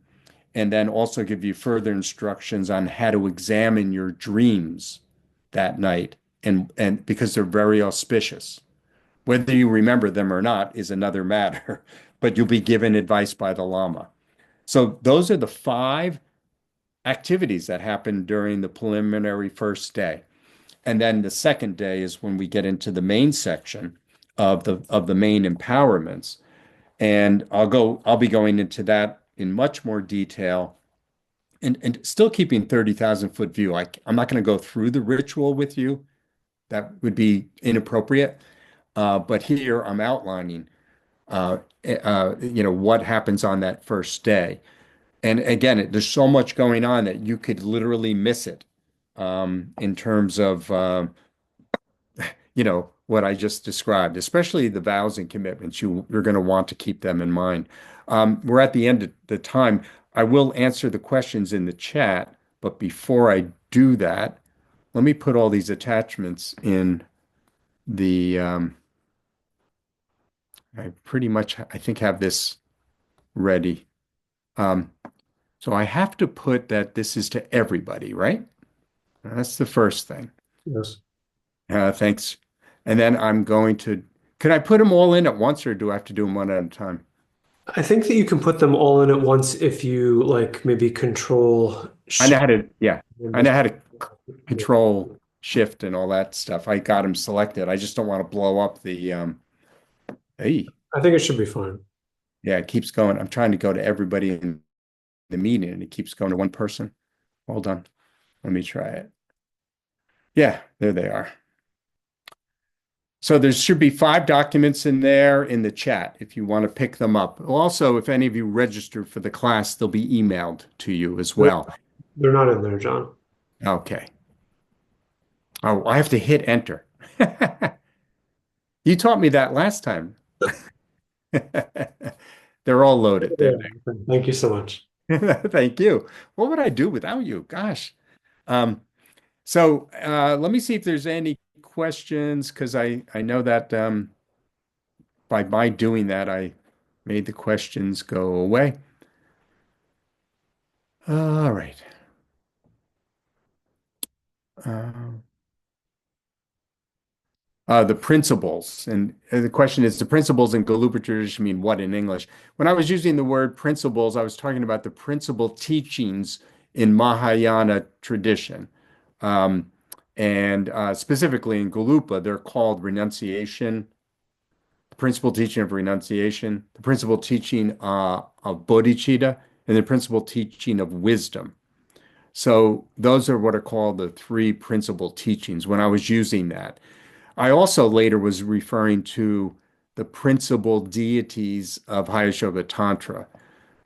and then also give you further instructions on how to examine your dreams that night, and because they're very auspicious. Whether you remember them or not is another matter, but you'll be given advice by the Lama. So those are the five activities that happen during the preliminary first day. And then the second day is when we get into the main section of the main empowerments. And I'll be going into that in much more detail, and still keeping 30,000 foot view. I'm not going to go through the ritual with you that would be inappropriate. But here I'm outlining, what happens on that first day. And again, there's so much going on that you could literally miss it in terms of, what I just described, especially the vows and commitments. You're going to want to keep them in mind. We're at the end of the time. I will answer the questions in the chat, but before I do that, let me put all these attachments in the, I pretty much, I think, have this ready. Um, so I have to put that this is to everybody, right? That's the first thing. Yes. Thanks. And then I'm going to, can I put them all in at once or do I have to do them one at a time? I think that you can put them all in at once if you like maybe control I know shift. how to, yeah, I know how to control shift and all that stuff. I got them selected. I just don't want to blow up the, hey, I think it should be fine. yeah, it keeps going. I'm trying to go to everybody in the meeting and it keeps going to one person. Hold on. Let me try it. Yeah, there they are. So there should be 5 documents in there in the chat if you want to pick them up. Also, if any of you registered for the class, they'll be emailed to you as well. They're not in there, John. Okay. Oh, I have to hit enter. You taught me that last time. They're all loaded. Yeah. There. Thank you so much. Thank you. What would I do without you? Gosh. So let me see if there's any questions because I know that by my doing that, I made the questions go away. All right. The principles, and the question is, the principles in Galupa tradition mean what in English? When I was using the word principles, I was talking about the principal teachings in Mahayana tradition. Um, and specifically in Galupa, they're called renunciation, the principal teaching of renunciation, the principal teaching of bodhicitta, and the principal teaching of wisdom. So those are what are called the 3 principal teachings when I was using that. I also later was referring to the principal deities of Hayashoga Tantra.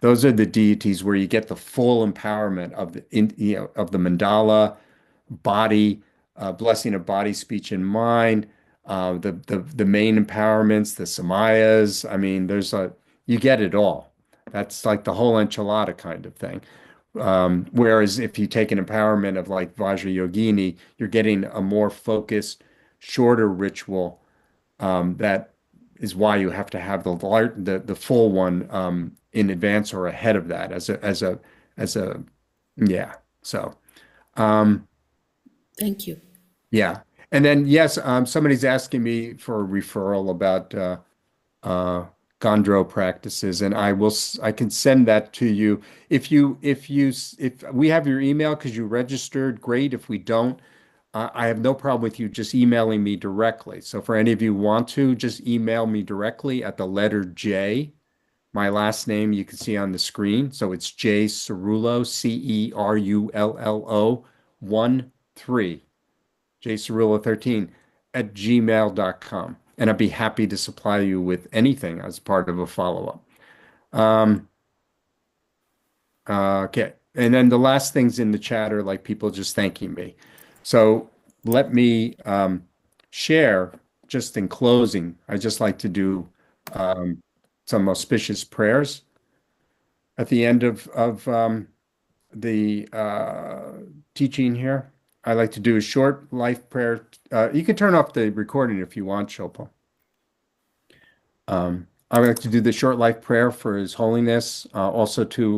Those are the deities where you get the full empowerment of of the mandala, body, blessing of body, speech, and mind, the main empowerments, the samayas. I mean, you get it all. That's like the whole enchilada kind of thing. Whereas if you take an empowerment of like Vajrayogini, you're getting a more focused, shorter ritual. That is why you have to have the full one in advance or ahead of that as a yeah. So Thank you. yeah. And then yes, somebody's asking me for a referral about uh, Gondro practices, and I can send that to you. If we have your email because you registered, great. If we don't, I have no problem with you just emailing me directly. So for any of you who want to, just email me directly at the letter J. My last name you can see on the screen. So it's J Cerullo, Cerullo 13, J Cerullo 13 at gmail.com. And I'd be happy to supply you with anything as part of a follow-up. Um, okay. And then the last things in the chat are like people just thanking me. So let me share just in closing. I just like to do some auspicious prayers at the end of the teaching here. I like to do a short life prayer. You can turn off the recording if you want, Shilpa. I would like to do the short life prayer for His Holiness, also to